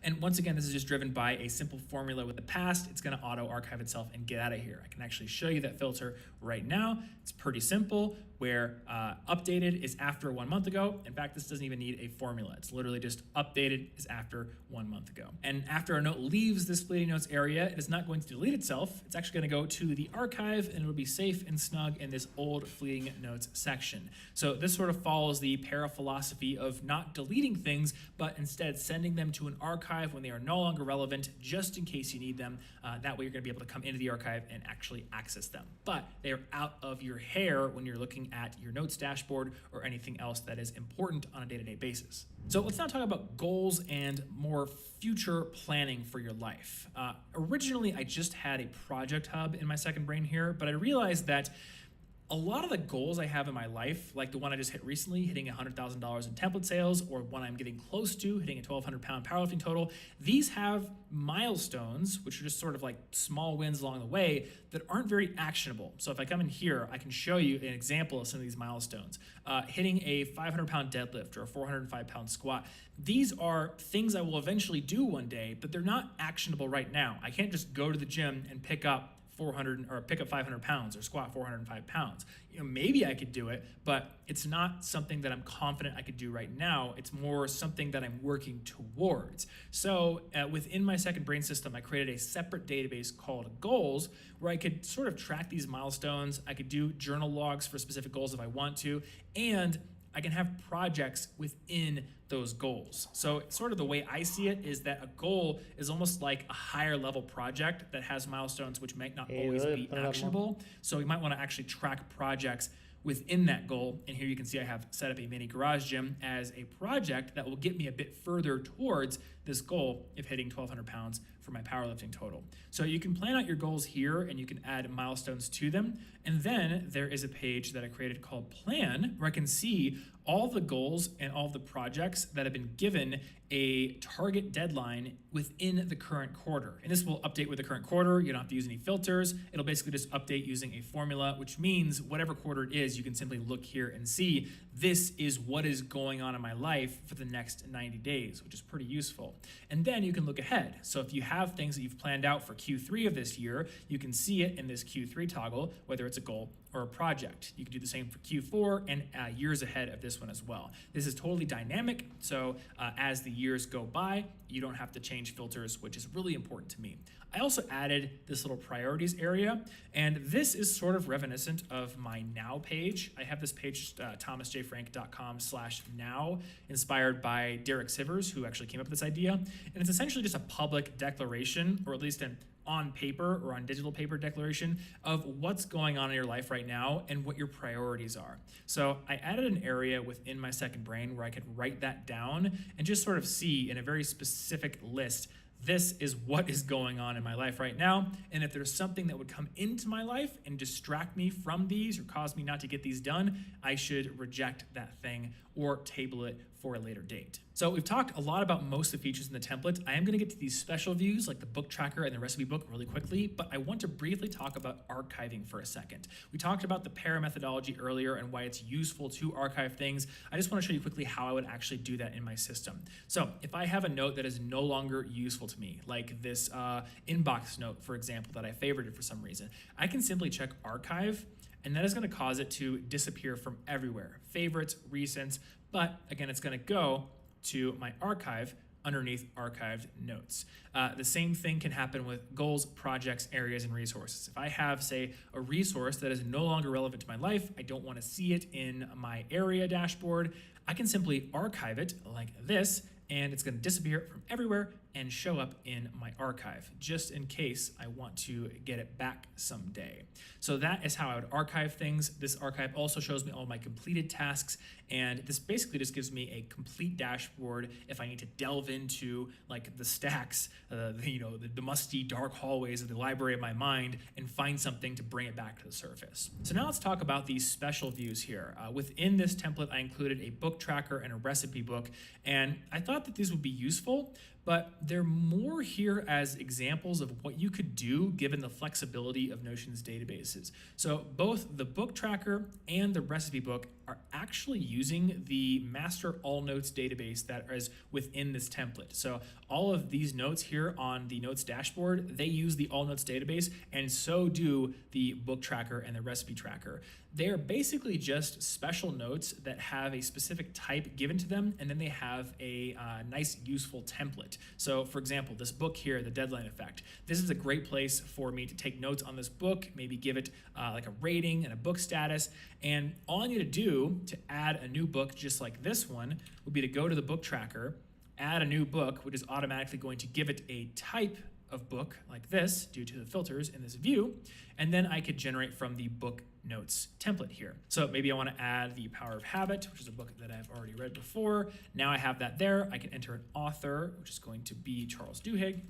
[SPEAKER 3] and once again, this is just driven by a simple formula with the past. It's going to auto archive itself and get out of here. I can actually show you that filter right now. It's pretty simple, where updated is after 1 month ago. In fact, this doesn't even need a formula. It's literally just updated is after 1 month ago. And after a note leaves this fleeting notes area, it is not going to delete itself. It's actually going to go to the archive, and it'll be safe and snug in this old fleeting notes section. So this sort of follows the para philosophy of not deleting things, but instead sending them to an archive archive when they are no longer relevant, just in case you need them. That way you're going to be able to come into the archive and actually access them. But they are out of your hair when you're looking at your notes dashboard or anything else that is important on a day-to-day basis. So let's now talk about goals and more future planning for your life. Originally, I just had a project hub in my second brain here, but I realized that a lot of the goals I have in my life, like the one I just hit recently, hitting $100,000 in template sales, or one I'm getting close to, hitting a 1,200 pound powerlifting total, these have milestones, which are just sort of like small wins along the way that aren't very actionable. So if I come in here, I can show you an example of some of these milestones. Hitting a 500 pound deadlift or a 405 pound squat. These are things I will eventually do one day, but they're not actionable right now. I can't just go to the gym and pick up 500 pounds or squat 405 pounds. Maybe I could do it, but it's not something that I'm confident I could do right now. It's more something that I'm working towards. So within my second brain system, I created a separate database called goals where I could sort of track these milestones. I could do journal logs for specific goals if I want to, and I can have projects within those goals. So sort of the way I see it is that a goal is almost like a higher level project that has milestones which might not always be actionable. So we might want to actually track projects within that goal. And here you can see I have set up a mini garage gym as a project that will get me a bit further towards this goal of hitting 1,200 pounds for my powerlifting total. So you can plan out your goals here and you can add milestones to them. And then there is a page that I created called Plan, where I can see all the goals and all the projects that have been given a target deadline within the current quarter. And this will update with the current quarter. You don't have to use any filters. It'll basically just update using a formula, which means whatever quarter it is, you can simply look here and see this is what is going on in my life for the next 90 days, which is pretty useful. And then you can look ahead. So if you have things that you've planned out for Q3 of this year, you can see it in this Q3 toggle, whether it's a goal or a project. You can do the same for Q4 and years ahead of this one as well. This is totally dynamic, so as the years go by, you don't have to change filters, which is really important to me. I also added this little priorities area, and this is sort of reminiscent of my now page. I have this page, thomasjfrank.com/now, inspired by Derek Sivers, who actually came up with this idea. And it's essentially just a public declaration, or at least an on paper or on digital paper declaration of what's going on in your life right now and what your priorities are. So I added an area within my second brain where I could write that down and just sort of see in a very specific list, this is what is going on in my life right now. And if there's something that would come into my life and distract me from these or cause me not to get these done, I should reject that thing or table it for a later date. So we've talked a lot about most of the features in the template. I am going to get to these special views like the book tracker and the recipe book really quickly, but I want to briefly talk about archiving for a second. We talked about the para methodology earlier and why it's useful to archive things. I just want to show you quickly how I would actually do that in my system. So if I have a note that is no longer useful to me, like this inbox note, for example, that I favorited for some reason, I can simply check archive, and that is going to cause it to disappear from everywhere. Favorites, recents, but again, it's going to go to my archive underneath archived notes. The same thing can happen with goals, projects, areas, and resources. If I have, say, a resource that is no longer relevant to my life, I don't want to see it in my area dashboard, I can simply archive it like this, and it's going to disappear from everywhere and show up in my archive, just in case I want to get it back someday. So that is how I would archive things. This archive also shows me all my completed tasks, and this basically just gives me a complete dashboard if I need to delve into like the stacks, the musty dark hallways of the library of my mind and find something to bring it back to the surface. So now let's talk about these special views here. Within this template, I included a book tracker and a recipe book, and I thought that these would be useful, but they're more here as examples of what you could do given the flexibility of Notion's databases. So both the book tracker and the recipe book are actually using the master all notes database that is within this template. So all of these notes here on the notes dashboard, they use the all notes database, and so do the book tracker and the recipe tracker. They're basically just special notes that have a specific type given to them, and then they have a nice useful template. So for example, this book here, The Deadline Effect, this is a great place for me to take notes on this book, maybe give it like a rating and a book status. And all I need to do to add a new book just like this one would be to go to the book tracker, add a new book, which is automatically going to give it a type of book like this due to the filters in this view, and then I could generate from the book notes template here. So maybe I want to add The Power of Habit, which is a book that I've already read before. Now I have that there. I can enter an author, which is going to be Charles Duhigg.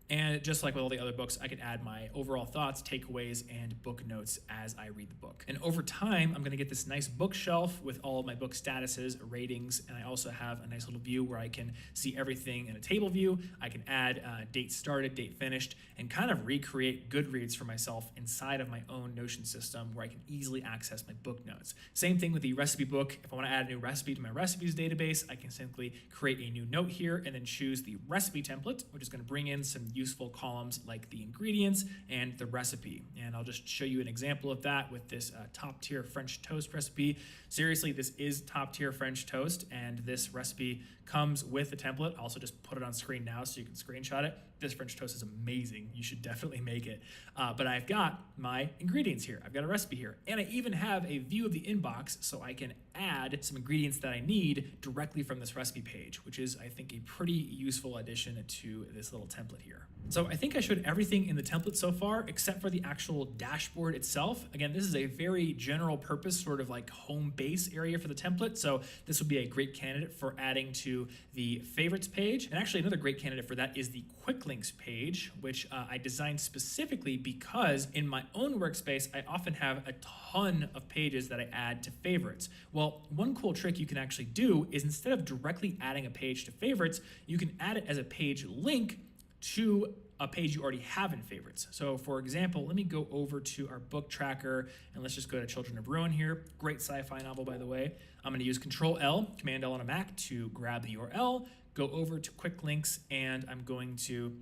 [SPEAKER 3] And just like with all the other books, I can add my overall thoughts, takeaways, and book notes as I read the book. And over time, I'm going to get this nice bookshelf with all of my book statuses, ratings, and I also have a nice little view where I can see everything in a table view. I can add date started, date finished, and kind of recreate Goodreads for myself inside of my own Notion system where I can easily access my book notes. Same thing with the recipe book. If I want to add a new recipe to my recipes database, I can simply create a new note here and then choose the recipe template, which is going to bring in some useful columns like the ingredients and the recipe. And I'll just show you an example of that with this top tier French toast recipe. Seriously, this is top tier French toast, and this recipe comes with a template. I'll also just put it on screen now so you can screenshot it. This French toast is amazing. You should definitely make it. But I've got my ingredients here. I've got a recipe here. And I even have a view of the inbox so I can add some ingredients that I need directly from this recipe page, which is, I think, a pretty useful addition to this little template here. So I think I showed everything in the template so far, except for the actual dashboard itself. Again, this is a very general purpose, sort of like home base area for the template. So this would be a great candidate for adding to the favorites page. And actually another great candidate for that is the quick links page, which I designed specifically because in my own workspace, I often have a ton of pages that I add to favorites. Well, one cool trick you can actually do is instead of directly adding a page to favorites, you can add it as a page link to a page you already have in favorites. So for example, let me go over to our book tracker and let's just go to Children of Ruin here. Great sci-fi novel, by the way. I'm going to use Control L, Command L on a Mac to grab the URL, go over to quick links, and I'm going to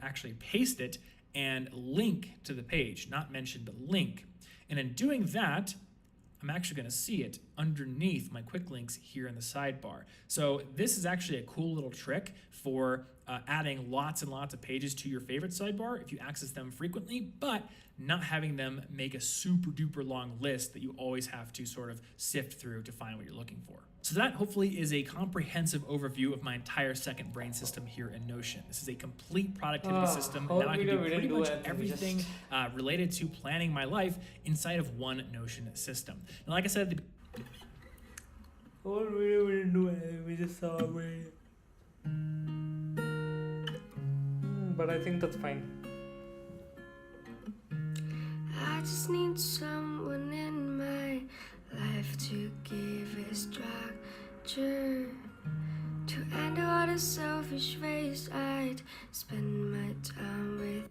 [SPEAKER 3] actually paste it and link to the page, not mention, but link. And in doing that, I'm actually going to see it underneath my quick links here in the sidebar. So this is actually a cool little trick for adding lots and lots of pages to your favorite sidebar if you access them frequently, but not having them make a super duper long list that you always have to sort of sift through to find what you're looking for. So that hopefully is a comprehensive overview of my entire second brain system here in Notion. This is a complete productivity system. Now I can do pretty much everything related to planning my life inside of one Notion system. And like I said at the
[SPEAKER 1] whole video we didn't do it, we just saw a way. But I think that's fine.
[SPEAKER 4] I just need someone in my life to give it structure, to end all the selfish ways I'd spend my time with.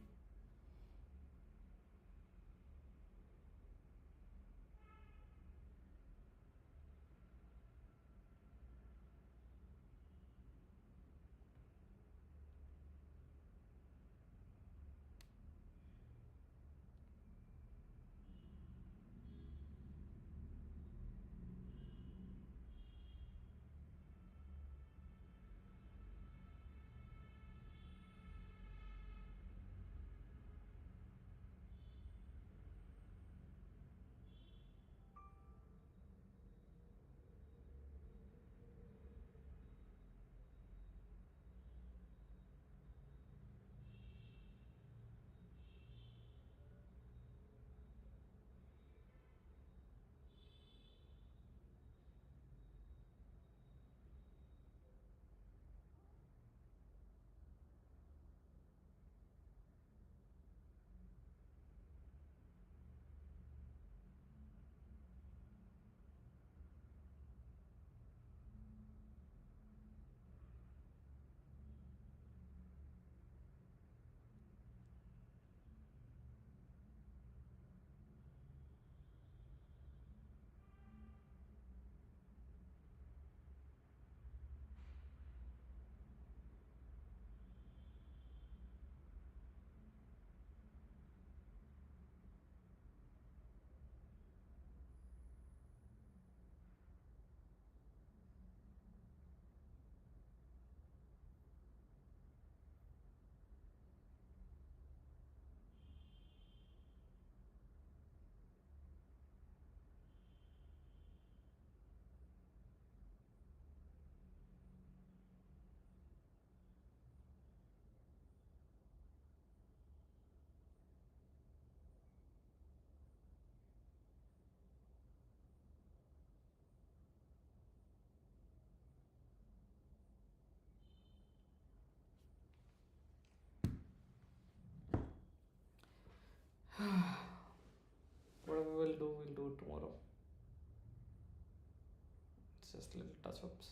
[SPEAKER 1] little touch ups.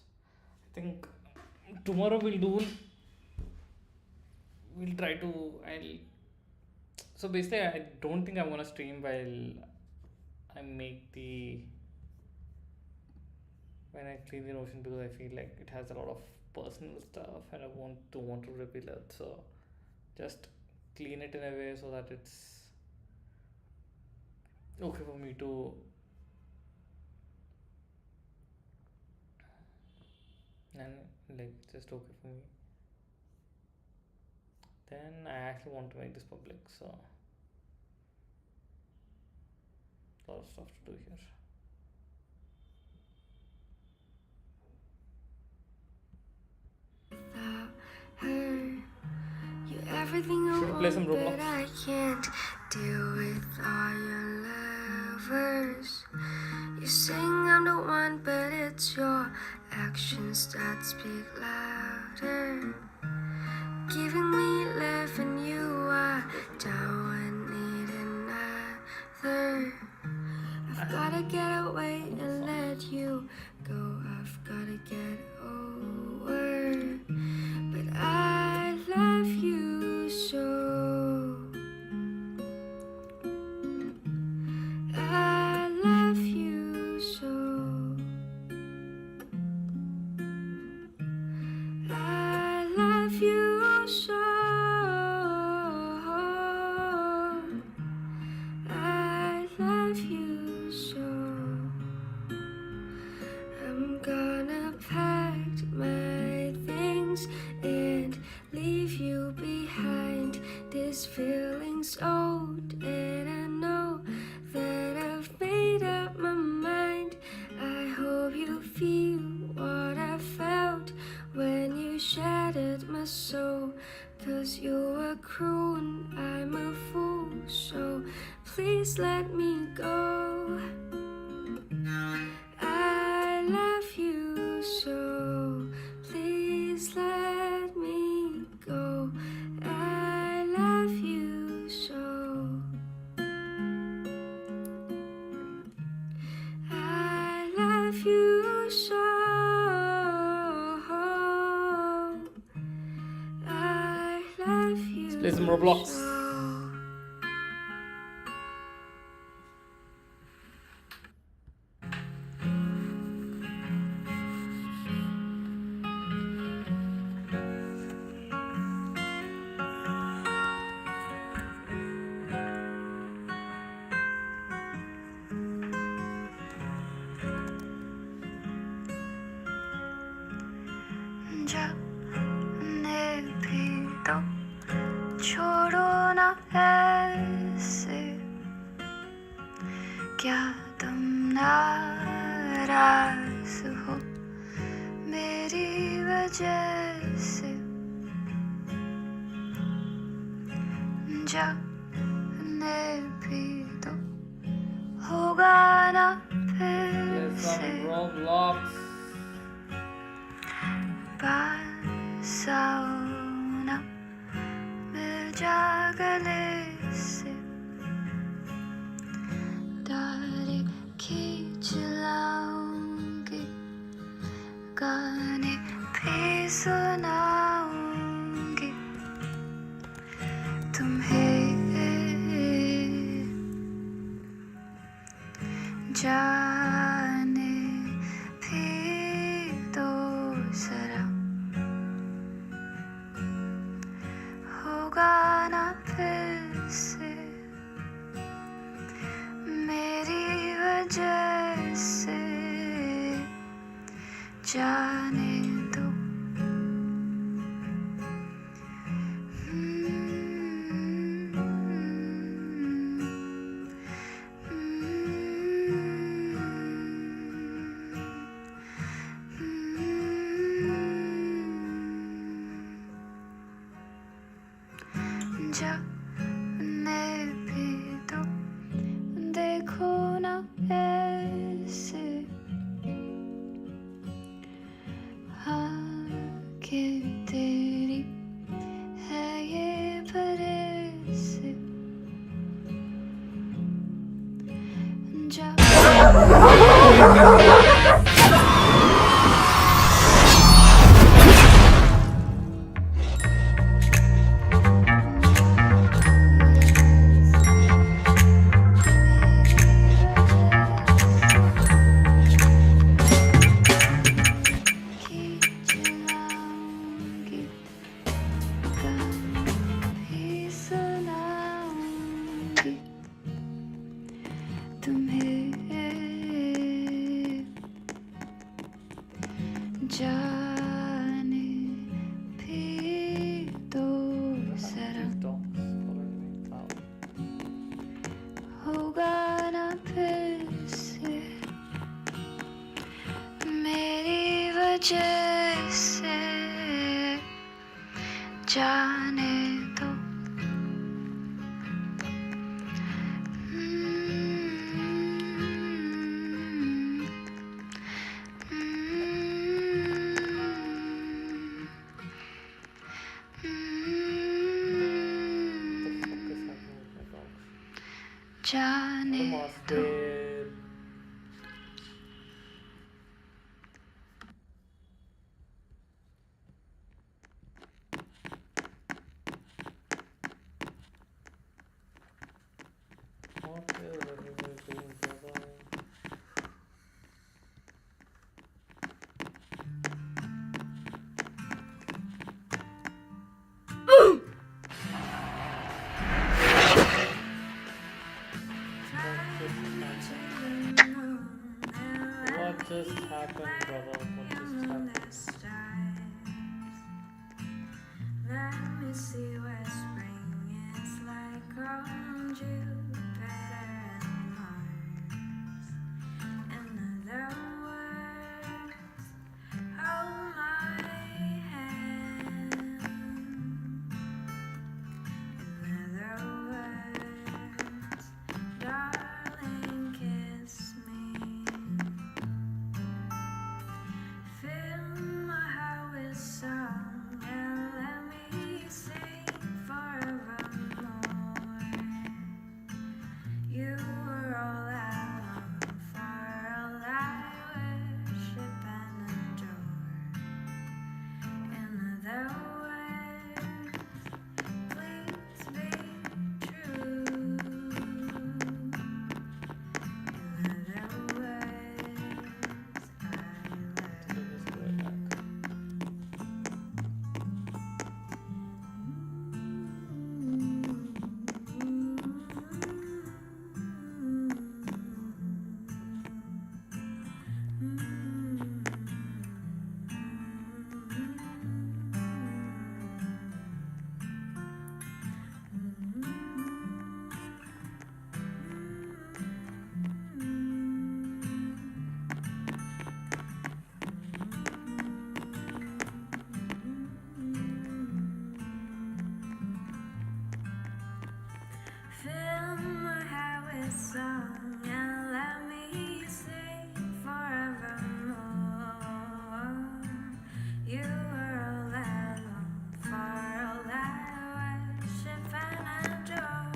[SPEAKER 1] I think tomorrow we'll try to. So basically, I don't think I'm gonna stream while I make when I clean the Notion, because I feel like it has a lot of personal stuff and I don't want to reveal it. So just clean it in a way so that it's okay for me to and like just okay for me. Then I actually want to make this public, so a lot of stuff to do here.
[SPEAKER 4] Without her, you're everything I
[SPEAKER 1] Should we play some
[SPEAKER 4] want,
[SPEAKER 1] Roblox?
[SPEAKER 4] but I can't deal with all your lovers. You sing I'm the one, but it's your actions that speak louder. Giving me love and you are down and need another. I've gotta get away and let you go. I've gotta get over. But I love you so. I love you so. I love you so. I love you so. I'm gonna pack my things and leave you behind. This feeling's old and I know that I've made up my mind. I hope you feel what I felt when you shattered my soul. 'Cause you were cruel and I'm a fool, so please let me go. I love you so, please let me go. I love you so. I love you so. I love you.
[SPEAKER 1] Let's play some Roblox.
[SPEAKER 4] so. जब ने भी तो छोड़ो ना ऐसे, क्या तुम नाराज हो मेरी वजह से? जब ने भी तो होगा ना फिर
[SPEAKER 1] Play
[SPEAKER 4] से
[SPEAKER 1] some Roblox.
[SPEAKER 4] साउना मिल जा गले से, तारे खींच लाऊंगी, गाने भी सुनाऊंगी तुम्हें। जाने भी दो जरा, होगा ना फिर से मेरी वजह से। जाने दो। जाने भी दो, देखो ना ऐसे, आंखें तेरी है ये भरे से। जा जैसे जाने दो जाने दो
[SPEAKER 1] What just happened, brother? What just happened?
[SPEAKER 4] Let me see what spring is like on Jupiter and Mars. In other words, hold my hand. In other words, darling, kiss me. Fill my heart with song and let me sing forevermore. You were all I long for, all I worship and adore. In other words, please be true. In other words, I love you. Fill my heart with song and let me sing forevermore. You are all I long for, all I worship and adore.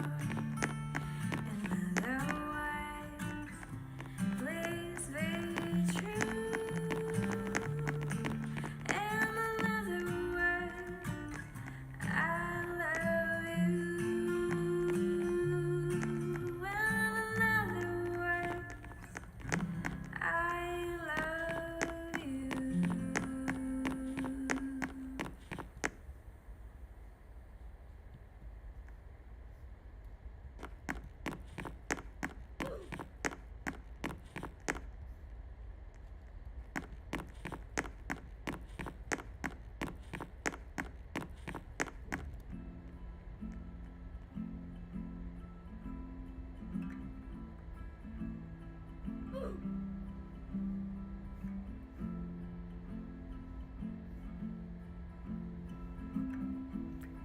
[SPEAKER 4] In other words, please be true. In other words, I love you. In other words, I love you.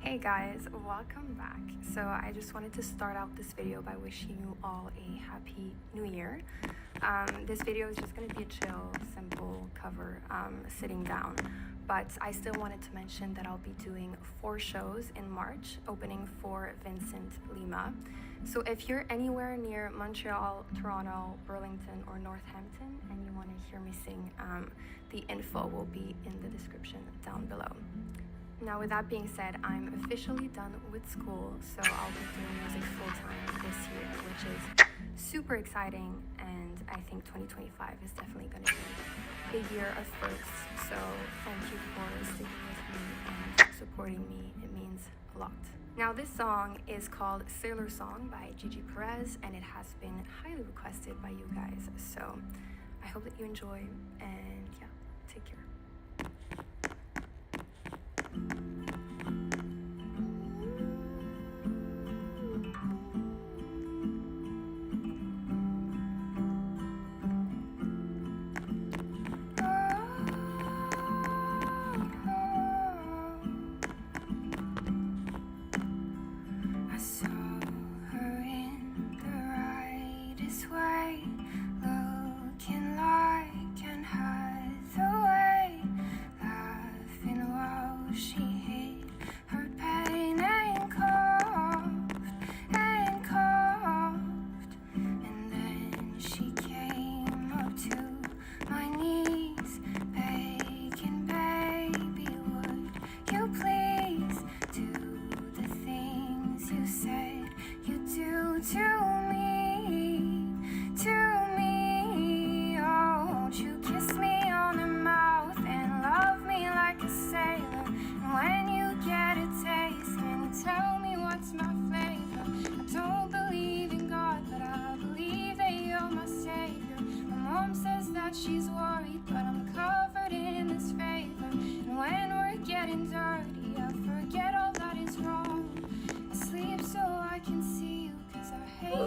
[SPEAKER 4] Hey guys, welcome back. So I just wanted to start out this video by wishing you all a happy new year. This video is just going to be a chill, simple cover, sitting down. But I still wanted to mention that I'll be doing 4 shows in March, opening for Vincent Lima. So if you're anywhere near Montreal, Toronto, Burlington, or Northampton, and you want to hear me sing, the info will be in the description down below. Now, with that being said, I'm officially done with school, so I'll be doing music full-time this year, which is super exciting, and I think 2025 is definitely going to be a year of firsts. So thank you for sticking with me and supporting me. It means a lot. Now, this song is called Sailor Song by Gigi Perez, and it has been highly requested by you guys. So I hope that you enjoy, and yeah, take care.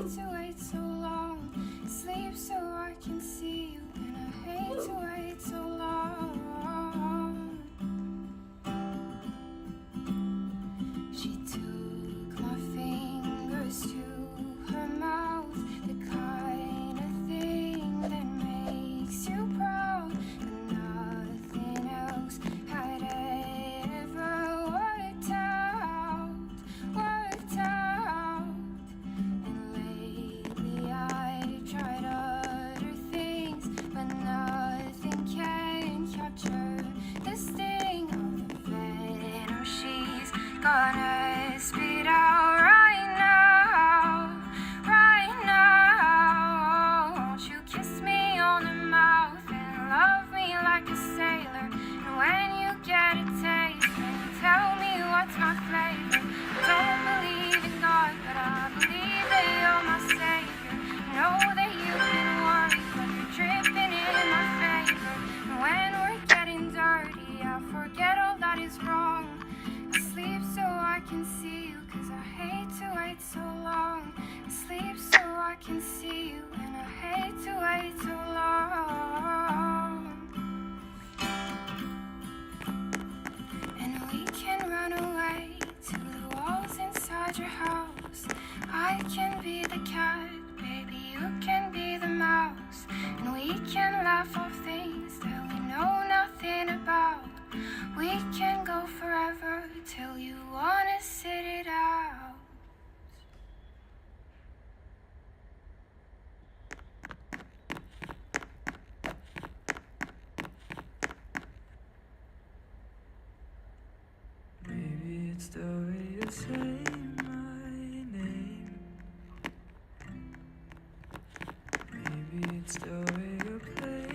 [SPEAKER 4] hate to wait so long. Sleep so I can see you, and I hate to wait so long. She took my fingers to her mouth, the kind of thing that makes you proud, but nothing else had ever worked out. And lately I tried other things, but nothing can capture the sting of the venom she's gonna spit out right now, right now. Won't you kiss me on the mouth and love me like a sailor? And when you get a taste, can you tell me what's my flavor? I don't believe in God, but I believe that you're my savior. I know that you've been worried, but you're dripping in my favor. And when we're getting dirty, I forget all that is wrong. I sleep so I can see you, 'cause I hate to wait so long. I sleep so I can see you, and I hate to wait so long. And we can run away to the walls inside your house. I can be the cat, baby, you can be the mouse. And we can laugh off things that we know nothing about. We can go forever till you wanna sit it out.
[SPEAKER 5] Maybe it's the way you say my name. Maybe it's the way you play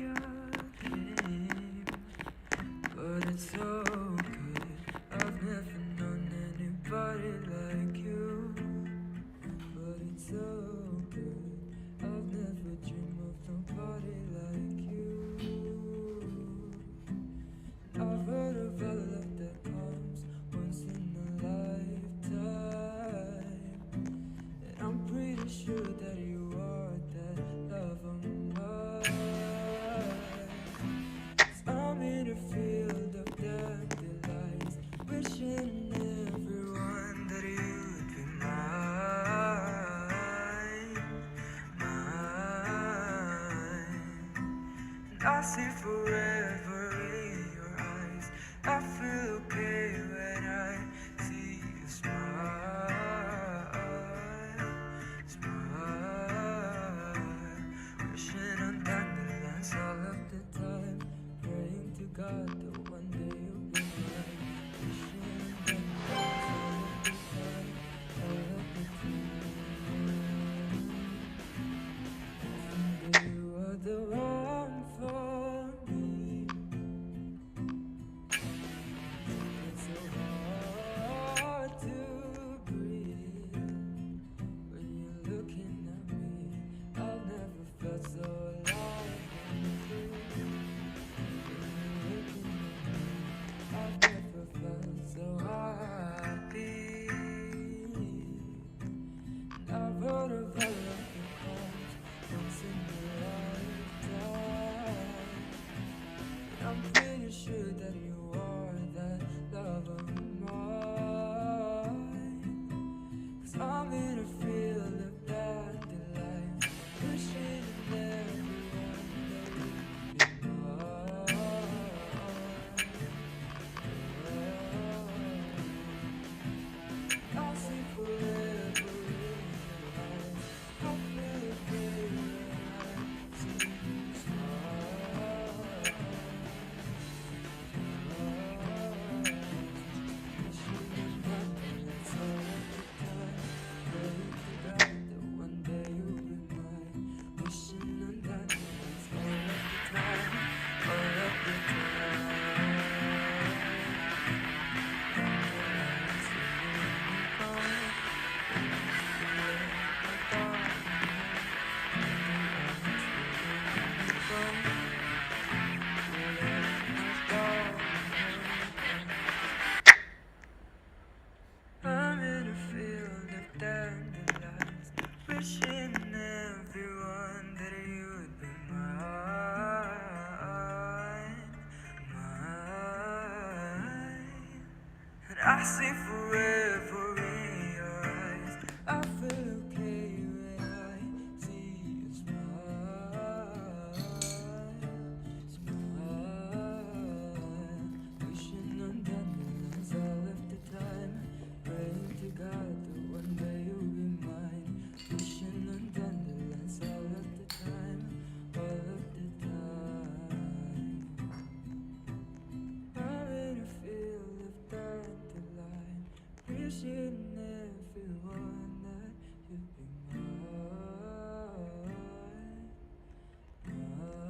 [SPEAKER 5] your game. But it's so good. I've never known anybody like you. But it's so good. I've never dreamed of nobody like you. I've heard of a love that comes once in a lifetime, and I'm pretty sure that you are that love of mine. 'Cause I'm in a field of dandelions, wishing everyone that you'd be mine, mine. And I see forever in your eyes. I feel okay when I see you smile, smile. Wishing on dandelions all of the time, praying to God that one day you'll be mine. Wishing on dandelions all of the time, all of the time. Someday you are the one for me. It's so hard to breathe when you're looking at me. I've never felt so alive. When you're looking at me, I've never felt so happy. And I've heard of a love that comes once in a lifetime. I'm pretty sure that you are that love of mine. 'Cause I'm in a field of dandelions, wishing everyone that you'd be mine. I see forever in your eyes. I feel okay when I see you smile. I'm in a field of dandelions, wishing everyone that you'd be mine, mine. And I see forever in your eyes. I feel okay when I see you smile, smile. Wishing on dandelions all of the time, praying to God that one day you'll be mine. Wishing on dandelions all of the time, all of the time. I'm in a field of dandelion, wishing everyone that you'd be mine, mine.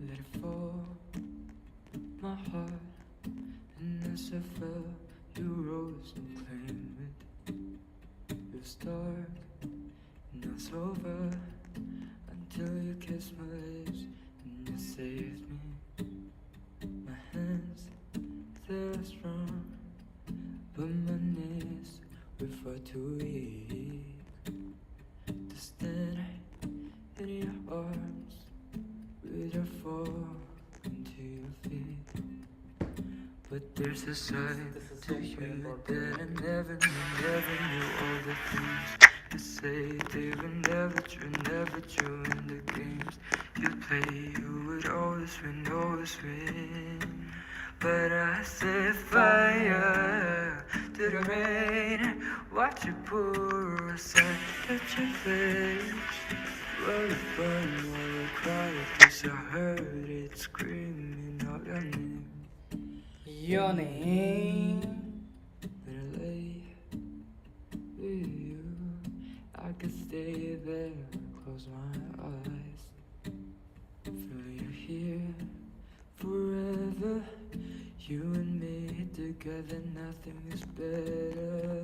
[SPEAKER 5] Let it fall, my heart, and as I fell, you rose and claimed it. It was dark, and it was over, until you kissed my lips and you saved me. My hands, they're strong, but my knees were far too weak to stand in your arms. Would I fall into your feet? But there's a side
[SPEAKER 1] This is
[SPEAKER 5] to
[SPEAKER 1] so
[SPEAKER 5] you
[SPEAKER 1] important.
[SPEAKER 5] that I never knew all the things you say. They were never true in the games you play. You would always win. But I set fire to the rain, watch it pour aside, touch your face. Well, it burned while I cried, 'cause I heard it screaming out your name.
[SPEAKER 1] Your name.
[SPEAKER 5] But I lay with you, I could stay there, close my eyes. Feel you here forever. You and me together, nothing is better.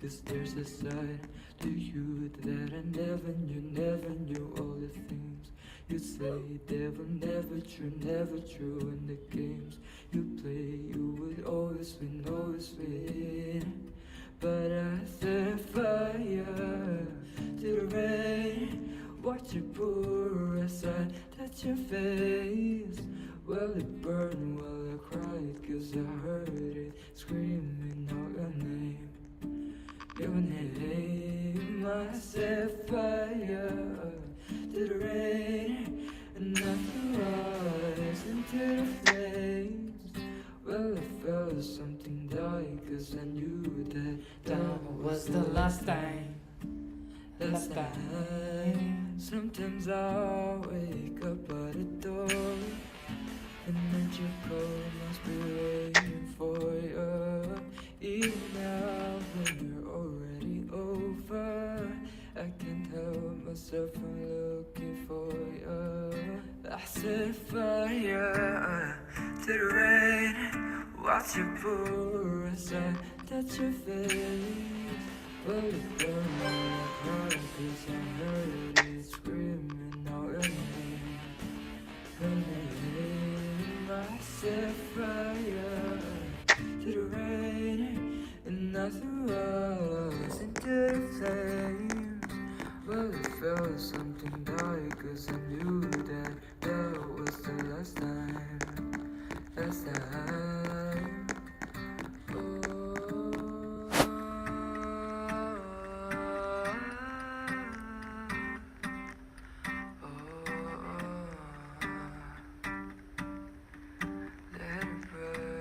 [SPEAKER 5] 'Cause there's a side to you that I never knew all the things you say. They were never true in the games you play. You would always win. But I set fire to the rain, watch it pour aside, touch your face. Well, it burned while I cried, 'cause I heard it screaming out your name. Your name. I set fire to the rain, and I rise into the flames. Well, I felt something die, 'cause I knew that
[SPEAKER 1] That was the last time.
[SPEAKER 5] last time. Sometimes I wake up at the door, and then your call must be waiting for you. Even now when you're already over, I can't help myself from looking for you. I set fire to the rain, watch it pour aside, touch your face. Well, it burned my heart, 'cause I heard it screaming out your name. Her name. I set fire to the rain, and I threw us into the flames. Well, it felt something die, 'cause I knew that was the last time. Last time. Let it burn.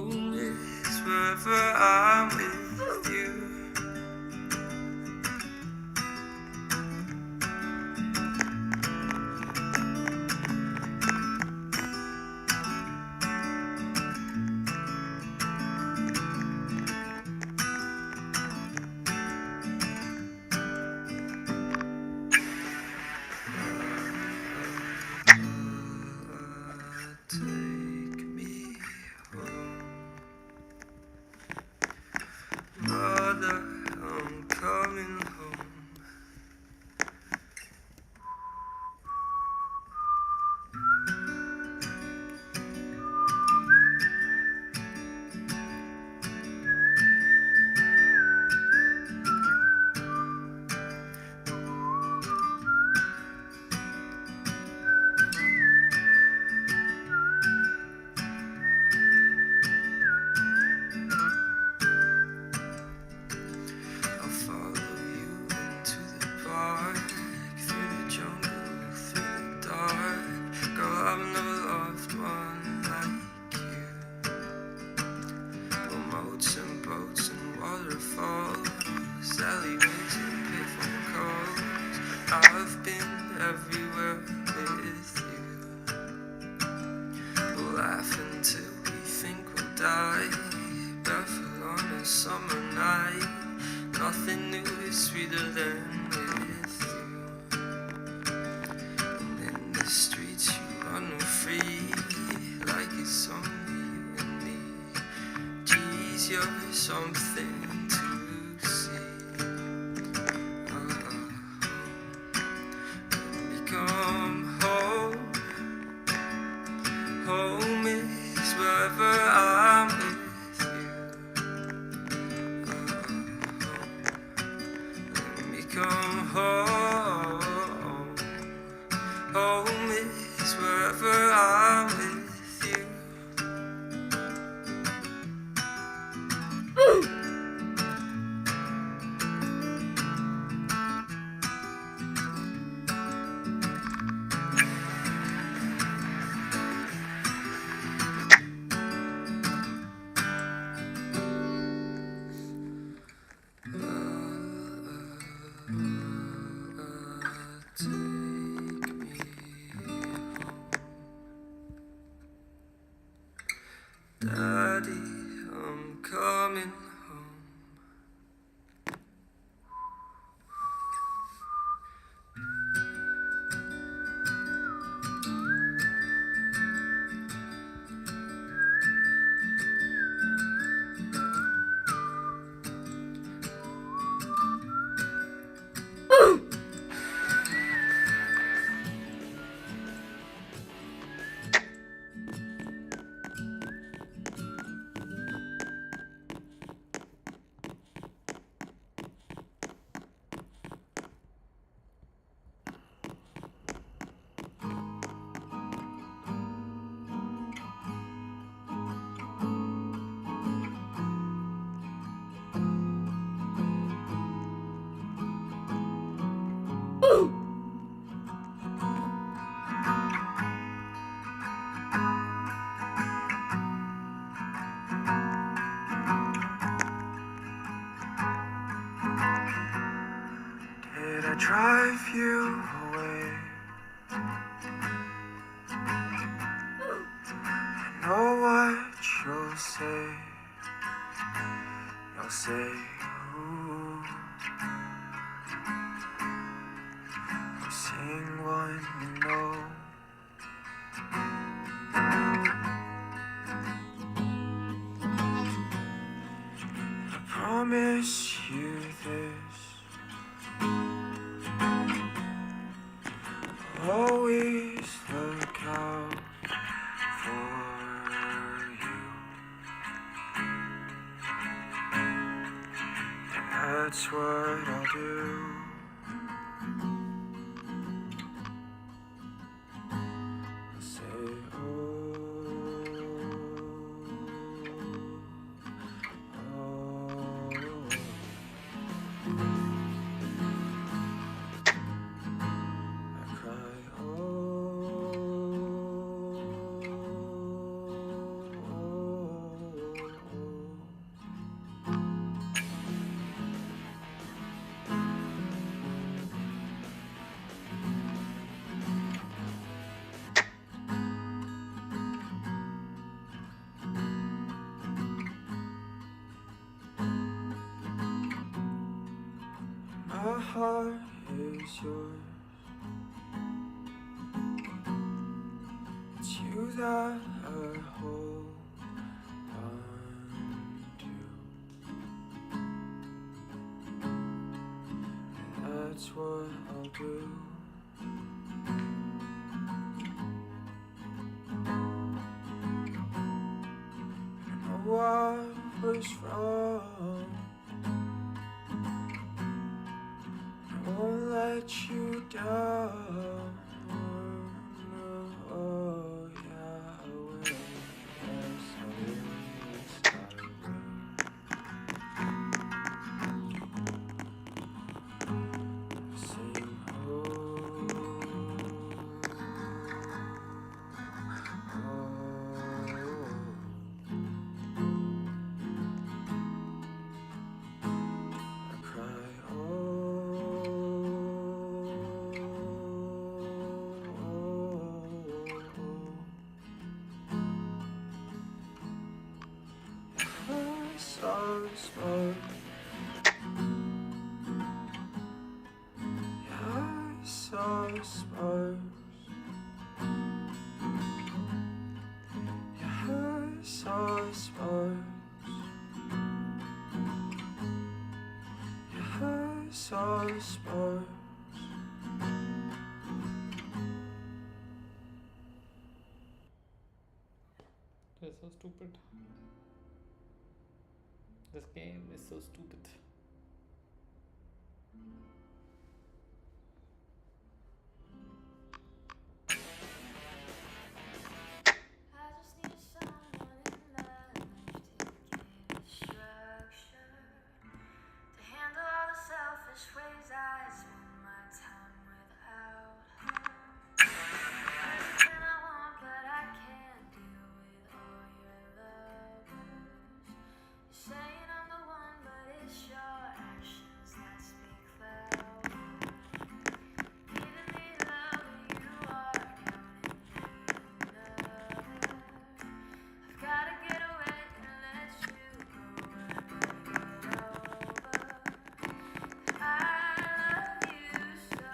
[SPEAKER 5] home is wherever I'm with you. Take me home, mother, I'm coming home. I'll follow you into the park, through the jungle, through the dark. Girl, I've never loved one like you. Well, moats and boats and waterfalls, alleyways and payphone calls. I've been everywhere with you. We'll laugh until we think we'll die, barefoot on a summer night. Nothing new is sweeter than with you. And in the streets you run free, like it's only you and me. Geez, you're something to see. When we come home, home is wherever I'm with you. When we come home, home is wherever I'm with you. Take me home, Daddy, I'm coming home. Did I drive you away? I know what you'll say. You'll say, ooh, I'm seeing one you know. I promise you this, always look out for you. That's what I'll do. I'll say, I cry, My heart is yours. It's you that I hold on to. And that's what I'll do. I know I was wrong. I won't let you down. Oh, yeah, I will. Yes, I will. Yes, I will. Sing, oh, I cry, so smart. You're so smart. You're so smart. You're so smart.
[SPEAKER 1] This is so stupid. This game is so stupid.
[SPEAKER 4] I just need someone in my life to give structure, to handle all the selfish ways I spend my time without her. Everything I want, but I can't deal with all your lovers. You're saying I'm the one, but it's your actions that speak louder. Giving me love when you are down and need another. I've gotta get away and let you go and get over. I love you so.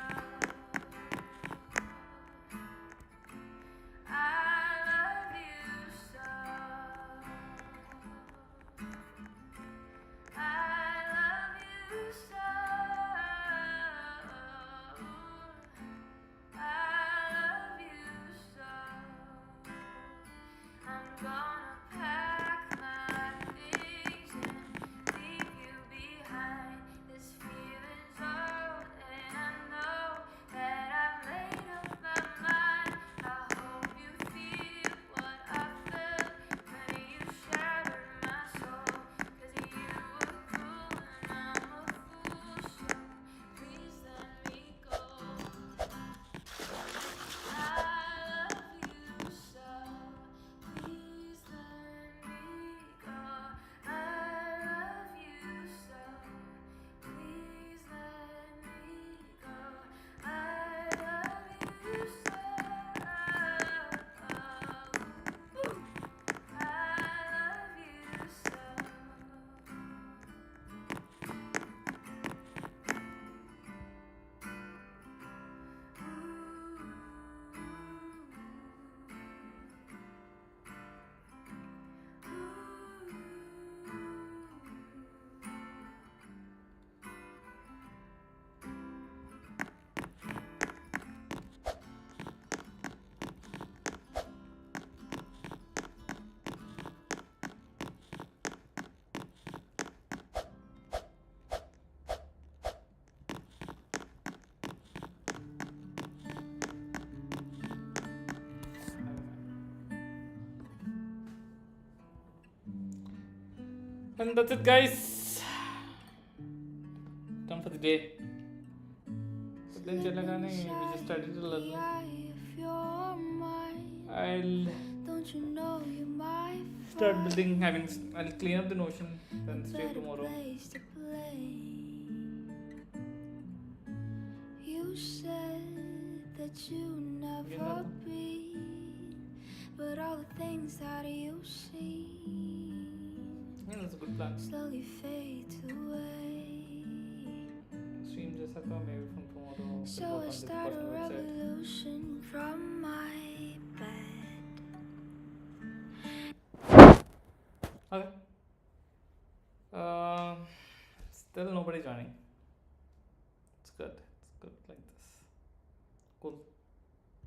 [SPEAKER 4] I love you so. I love you so. I love you so. I'm gonna pack my things and leave you behind. This feeling's old and I know that I've made up my mind. I hope you feel what I felt when you shattered my soul. 'Cause you were cruel and I'm a fool, so please let me go. I love you so. Please let me go. I love you so. Please let me go. I love you so. I love you so.
[SPEAKER 1] And that's it, guys. Done for the day. So then we just started to learn.
[SPEAKER 4] If you're mine,
[SPEAKER 1] I'll
[SPEAKER 4] don't you know you're my
[SPEAKER 1] start building. I'll clean up the Notion. Then stay
[SPEAKER 4] better
[SPEAKER 1] tomorrow.
[SPEAKER 4] place to play. You said that you never
[SPEAKER 1] Ganun.
[SPEAKER 4] be, but all the things that you see
[SPEAKER 1] Yeah, that's a good plan.
[SPEAKER 4] slowly fade away.
[SPEAKER 1] Stream Osaka, maybe from tomorrow.
[SPEAKER 4] So I start a revolution from my bed.
[SPEAKER 1] Okay. Still nobody joining. It's good. It's good like this.